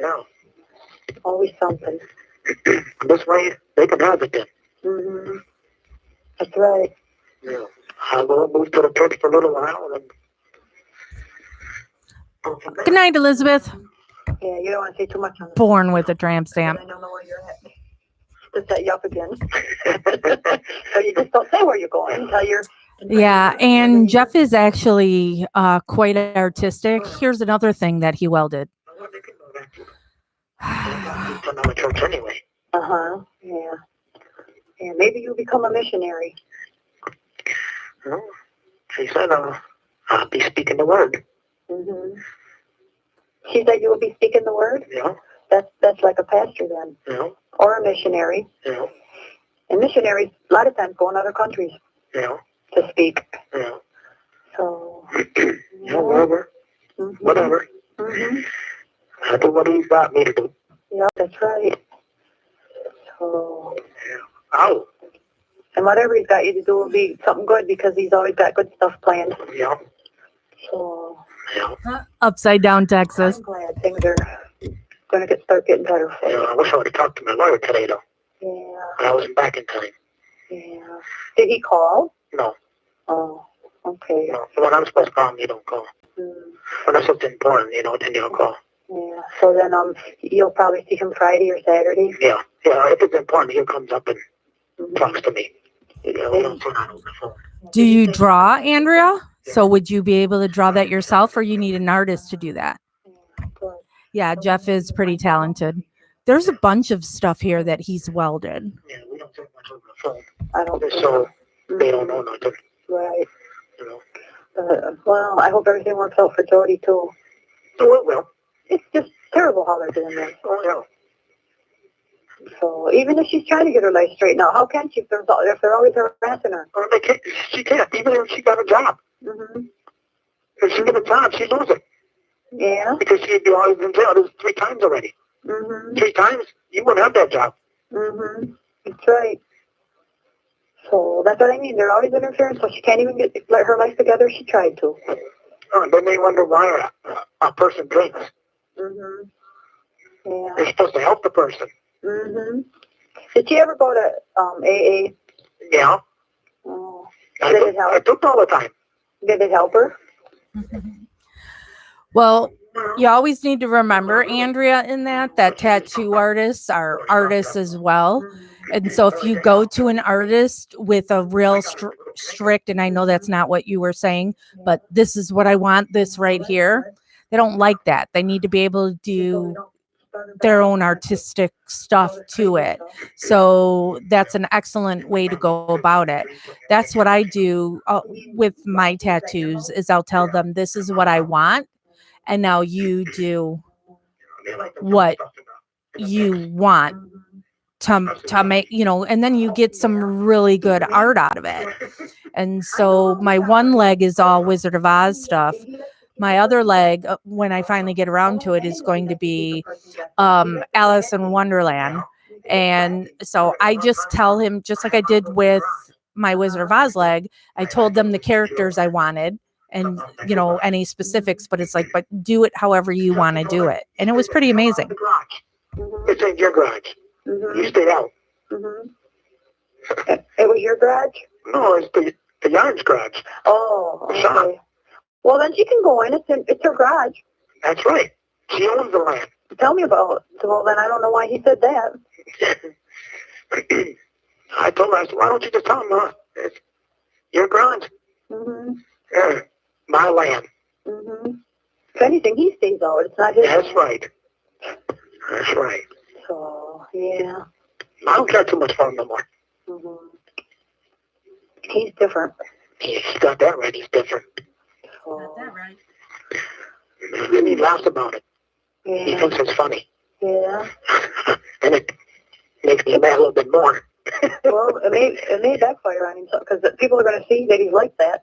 Yeah.
Always something.
This way, they can have it then.
Mm-hmm. That's right.
Yeah. I'll go move to the church for a little while and then
Good night, Elizabeth.
Yeah, you don't want to say too much on the
Born with a tramp stamp.
I don't know where you're at. To set you up again. So you just don't say where you're going until you're.
Yeah, and Jeff is actually quite artistic. Here's another thing that he welded.
From another church anyway.
Uh-huh, yeah. Yeah, maybe you'll become a missionary.
Well, she said I'll be speaking the word.
Mm-hmm. She said you will be speaking the word?
Yeah.
That's like a pastor then.
Yeah.
Or a missionary.
Yeah.
And missionaries, a lot of times, go in other countries
Yeah.
to speak.
Yeah.
So.
Yeah, whatever.
Mm-hmm.
Whatever.
Mm-hmm.
I do what he's got me to do.
Yeah, that's right. So.
Yeah. Ow.
And whatever he's got you to do will be something good because he's always got good stuff planned.
Yeah.
So.
Yeah.
Upside down Texas.
I'm glad things are going to start getting better for
Yeah,
you.
I wish I would have talked to my lawyer today, though.
Yeah.
I wasn't back in time.
Yeah. Did he call?
No.
Oh, okay.
No. When I'm supposed to call him, you don't call.
Mm.
When it's something important, then you don't call.
Yeah. So then you'll probably see him Friday or Saturday?
Yeah. Yeah, if it's important, he comes up and
Mm-hmm.
talks to me. Yeah, we don't sit on over the phone.
Do you draw, Andrea? So would you be able to draw that yourself, or you need an artist to do that?
Good.
Yeah, Jeff is pretty talented. There's a bunch of stuff here that he's welded.
Yeah, we don't sit much over the phone.
I don't think
So they don't know nothing.
Right.
You know.
Well, I hope everything works out for Jody too.
So it will.
It's just terrible how they're doing this.
Oh yeah.
So even if she's trying to get her life straightened out, how can she if they're always harassing her?
Well, they can't. She can't. Even if she got a job.
Mm-hmm.
If she get a job, she loses it.
Yeah.
Because she'd be always in jail. This 3 times already.
Mm-hmm.
3 times, you wouldn't have that job.
Mm-hmm. That's right. So that's what I mean. They're always interfering, so she can't even let her life together. She tried to.
Then they wonder why a person drinks.
Mm-hmm. Yeah.
They're supposed to help the person.
Mm-hmm. Did she ever go to AA?
Yeah.
Oh.
I
Did it help?
I took all the time.
Did it help her?
Well, you always need to remember, Andrea, in that tattoo artists are artists as well. And so if you go to an artist with a real strict, and I know that's not what you were saying, but this is what I want, this right here, they don't like that. They need to be able to do their own artistic stuff to it. So that's an excellent way to go about it. That's what I do with my tattoos is I'll tell them, this is what I want. And now you do what you want to make, and then you get some really good art out of it. And so my one leg is all Wizard of Oz stuff. My other leg, when I finally get around to it, is going to be Alice in Wonderland. And so I just tell him, just like I did with my Wizard of Oz leg, I told them the characters I wanted and, any specifics, but it's like, but do it however you want to do it. And it was pretty amazing.
It's in your garage.
Mm-hmm.
You stayed out.
Mm-hmm. It was your garage?
No, it's the yard's garage.
Oh, okay. Well, then she can go in. It's her garage.
That's right. She owns the land.
Tell me about it. Well, then I don't know why he said that.
I told her, I said, why don't you just tell him, it's your garage.
Mm-hmm.
Yeah, my land.
Mm-hmm. If anything, he stays out. It's not his.
That's right. That's right.
So, yeah.
I don't care too much for him no more.
Mm-hmm. He's different.
He's got that right. He's different.
Got that
right.
And he laughs about it.
Yeah.
He thinks it's funny.
Yeah.
And it makes me mad a little bit more.
Well, it may backfire on him because people are going to see that he's like that.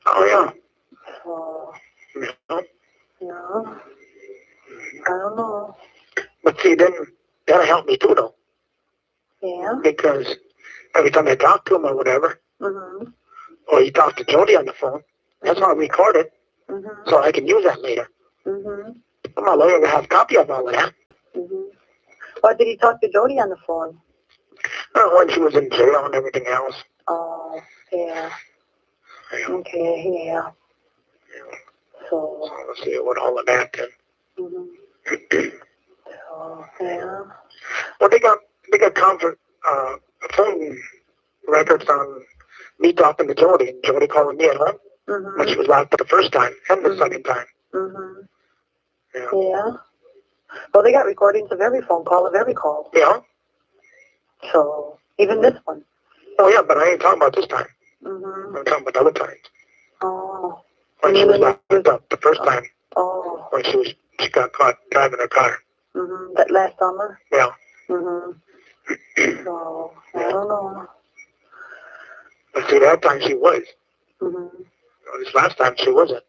Oh, yeah.
So,
Yeah.
yeah. I don't know.
But see, then that'll help me too, though.
Yeah.
Because every time I talk to him or whatever,
Mm-hmm.
or you talk to Jody on the phone, that's how I record it,
Mm-hmm.
so I can use that later.
Mm-hmm.
Well, my lawyer will have a copy of all of that.
Mm-hmm. Why did he talk to Jody on the phone?
When she was in jail and everything else.
Oh, yeah.
Yeah.
Okay, yeah. So,
So let's see what all of that then.
So, yeah.
Well, they got phone records on me talking to Jody, and Jody calling me at home when she was locked for the first time and the second time. Yeah.
Yeah. Well, they got recordings of every phone call, of every call.
Yeah.
So, even this one.
Oh, yeah, but I ain't talking about this time.
Mm-hmm.
I'm talking about other times.
Oh.
When she was locked up the first time.
Oh.
When she got caught driving her car.
Mm-hmm. That last summer?
Yeah.
Mm-hmm. So, I don't know.
But see, that time she was.
Mm-hmm.
This last time she wasn't.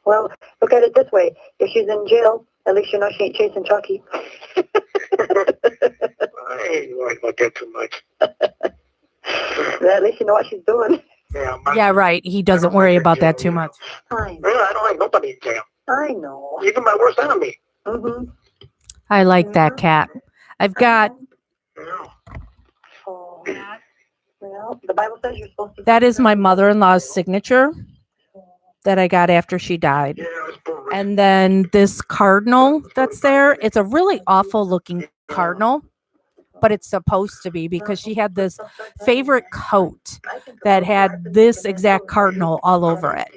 Well, look at it this way. If she's in jail, at least you know she ain't chasing Chucky.
I ain't worried about that too much.
At least you know what she's doing.
Yeah, right. He doesn't worry about that too much.
I know.
I don't like nobody in jail.
I know.
Even my worst enemy.
Mm-hmm.
I like that cat. I've got
Yeah.
Oh, well, the Bible says you're supposed to.
that is my mother-in-law's signature that I got after she died.
Yeah, it's boring.
And then this cardinal that's there, it's a really awful looking cardinal, but it's supposed to be because she had this favorite coat that had this exact cardinal all over it.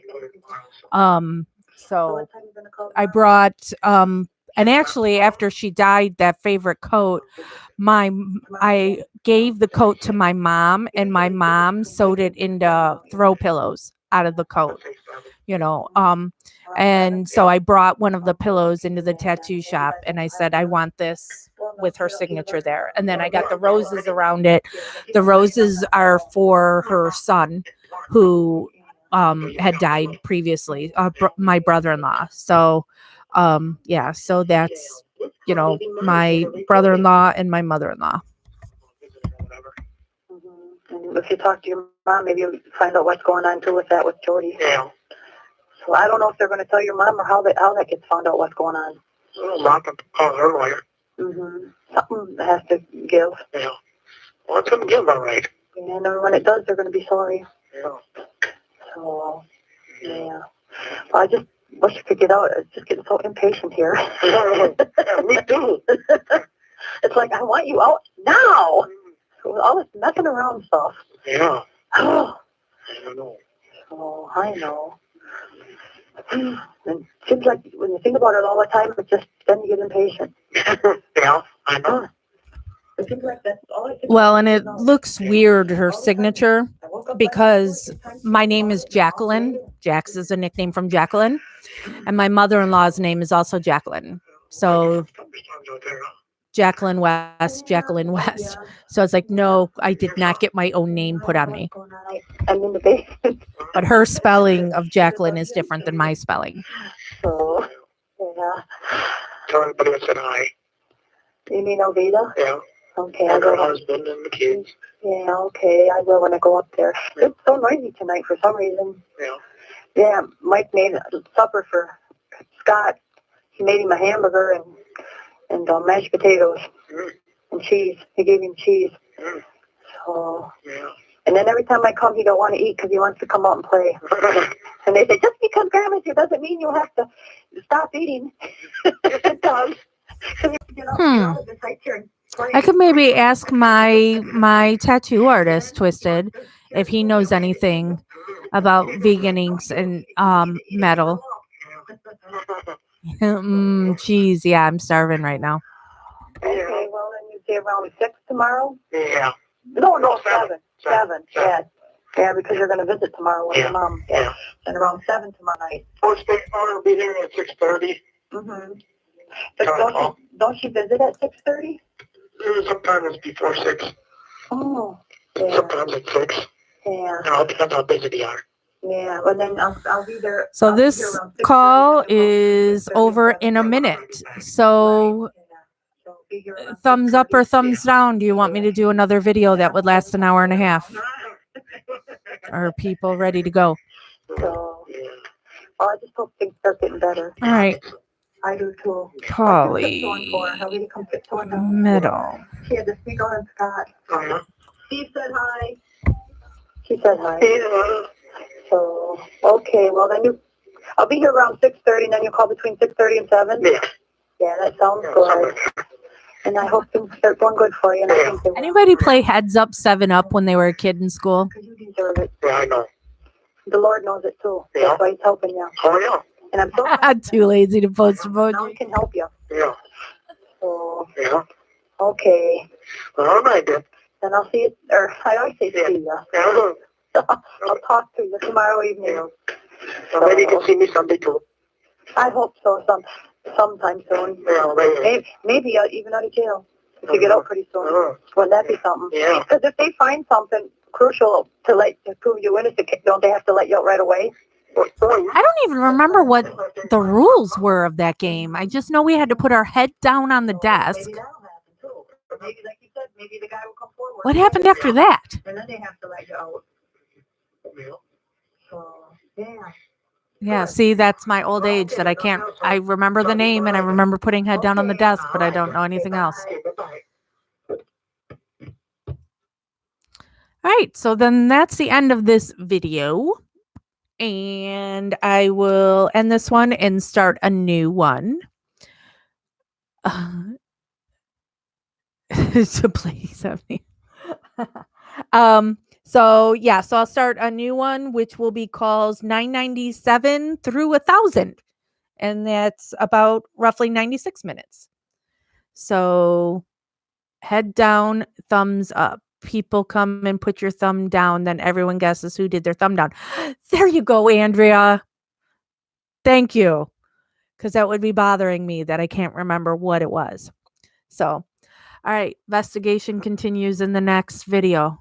So I brought and actually after she died, that favorite coat, I gave the coat to my mom, and my mom sewed it into throw pillows out of the coat, and so I brought one of the pillows into the tattoo shop, and I said I want this with her signature there, and then I got the roses around it. The roses are for her son who had died previously, my brother-in-law. So yeah, so that's my brother-in-law and my mother-in-law.
Mm-hmm. If you talk to your mom, maybe you'll find out what's going on too with that with Jody.
Yeah.
So I don't know if they're going to tell your mom or how that gets found out what's going on.
Mom can call her lawyer.
Mm-hmm. Something has to give.
Yeah. Well, it's going to give, all right.
And when it does, they're going to be sorry.
Yeah.
So, yeah. Well, I just wish you could get out. It's just getting so impatient here.
Yeah, me too.
It's like, I want you out now. With all this messing around stuff.
Yeah.
Oh.
I don't know.
Oh, I know. And it seems like when you think about it all the time, it's just then you get impatient.
Yeah, I know.
It seems like that's all I think.
Well, and it looks weird, her signature, because my name is Jacqueline. Jax is a nickname from Jacqueline. And my mother-in-law's name is also Jacqueline. So Jacqueline West. So it's like, no, I did not get my own name put on me.
I'm in the basement.
But her spelling of Jacqueline is different than my spelling.
So, yeah.
Tell everybody I said hi.
You mean Ovita?
Yeah.
Okay,
And her husband and the kids.
Yeah, okay, I will when I go up there. It's so noisy tonight for some reason.
Yeah.
Yeah, Mike made supper for Scott. He made him a hamburger and mashed potatoes and cheese. He gave him cheese. So,
yeah.
And then every time I come, he don't want to eat because he wants to come out and play. And they say, just because Grandma's here doesn't mean you have to stop eating. It does.
I could maybe ask my tattoo artist, Twisted, if he knows anything about veganings and metal. Geez, yeah, I'm starving right now.
Okay, well then you say around 6 tomorrow?
Yeah.
No, 7. 7. Yeah, because you're going to visit tomorrow with your mom.
Yeah.
And around 7 tomorrow night.
I'll be there at 6:30.
Mm-hmm. But don't you visit at 6:30?
Sometimes it's before 6.
Oh, yeah.
Sometimes at 6.
Yeah.
It all depends how busy they are.
Yeah, well then I'll be there.
So this call is over in a minute. So thumbs up or thumbs down. Do you want me to do another video that would last an hour and a half? Are people ready to go?
So, well, I just hope things start getting better.
All right.
I do too.
Polly Metal.
She had to speak on Scott. Steve said hi. She said hi. So, okay, well then you I'll be here around 6:30, and then you'll call between 6:30 and 7?
Yeah.
Yeah, that sounds
Yeah,
good.
something like that.
And I hope things start going good for you. And I think they will.
Anybody play Heads Up 7-Up when they were a kid in school?
Because you deserve it.
Yeah, I know.
The Lord knows it too.
Yeah.
That's why He's helping you.
Oh, yeah.
And I'm so glad
Too lazy to post
now He
emoji.
can help you.
Yeah.
So,
Yeah.
okay.
All right, then.
Then I'll see you, or I always say see you.
Yeah.
I'll talk to you tomorrow evening.
Yeah. Well, maybe you can see me Sunday, too.
I hope so, sometime soon.
Yeah, maybe.
Maybe even out of jail. If you get out pretty soon. Wouldn't that be something?
Yeah.
Because if they find something crucial to prove you innocent, don't they have to let you out right away?
I don't even remember what the rules were of that game. I just know we had to put our head down on the desk.
Maybe that'll happen too. Or maybe, like you said, maybe the guy will come forward.
What happened after that?
And then they have to let you out.
Yeah.
So, yeah.
Yeah, see, that's my old age that I can't. I remember the name and I remember putting head down on the desk, but I don't know anything else. All right, so then that's the end of this video. And I will end this one and start a new one. So please have me. So yeah, so I'll start a new one, which will be called 997 through 1000. And that's about roughly 96 minutes. So head down, thumbs up. People come and put your thumb down, then everyone guesses who did their thumb down. There you go, Andrea. Thank you. Because that would be bothering me that I can't remember what it was. So, all right, investigation continues in the next video.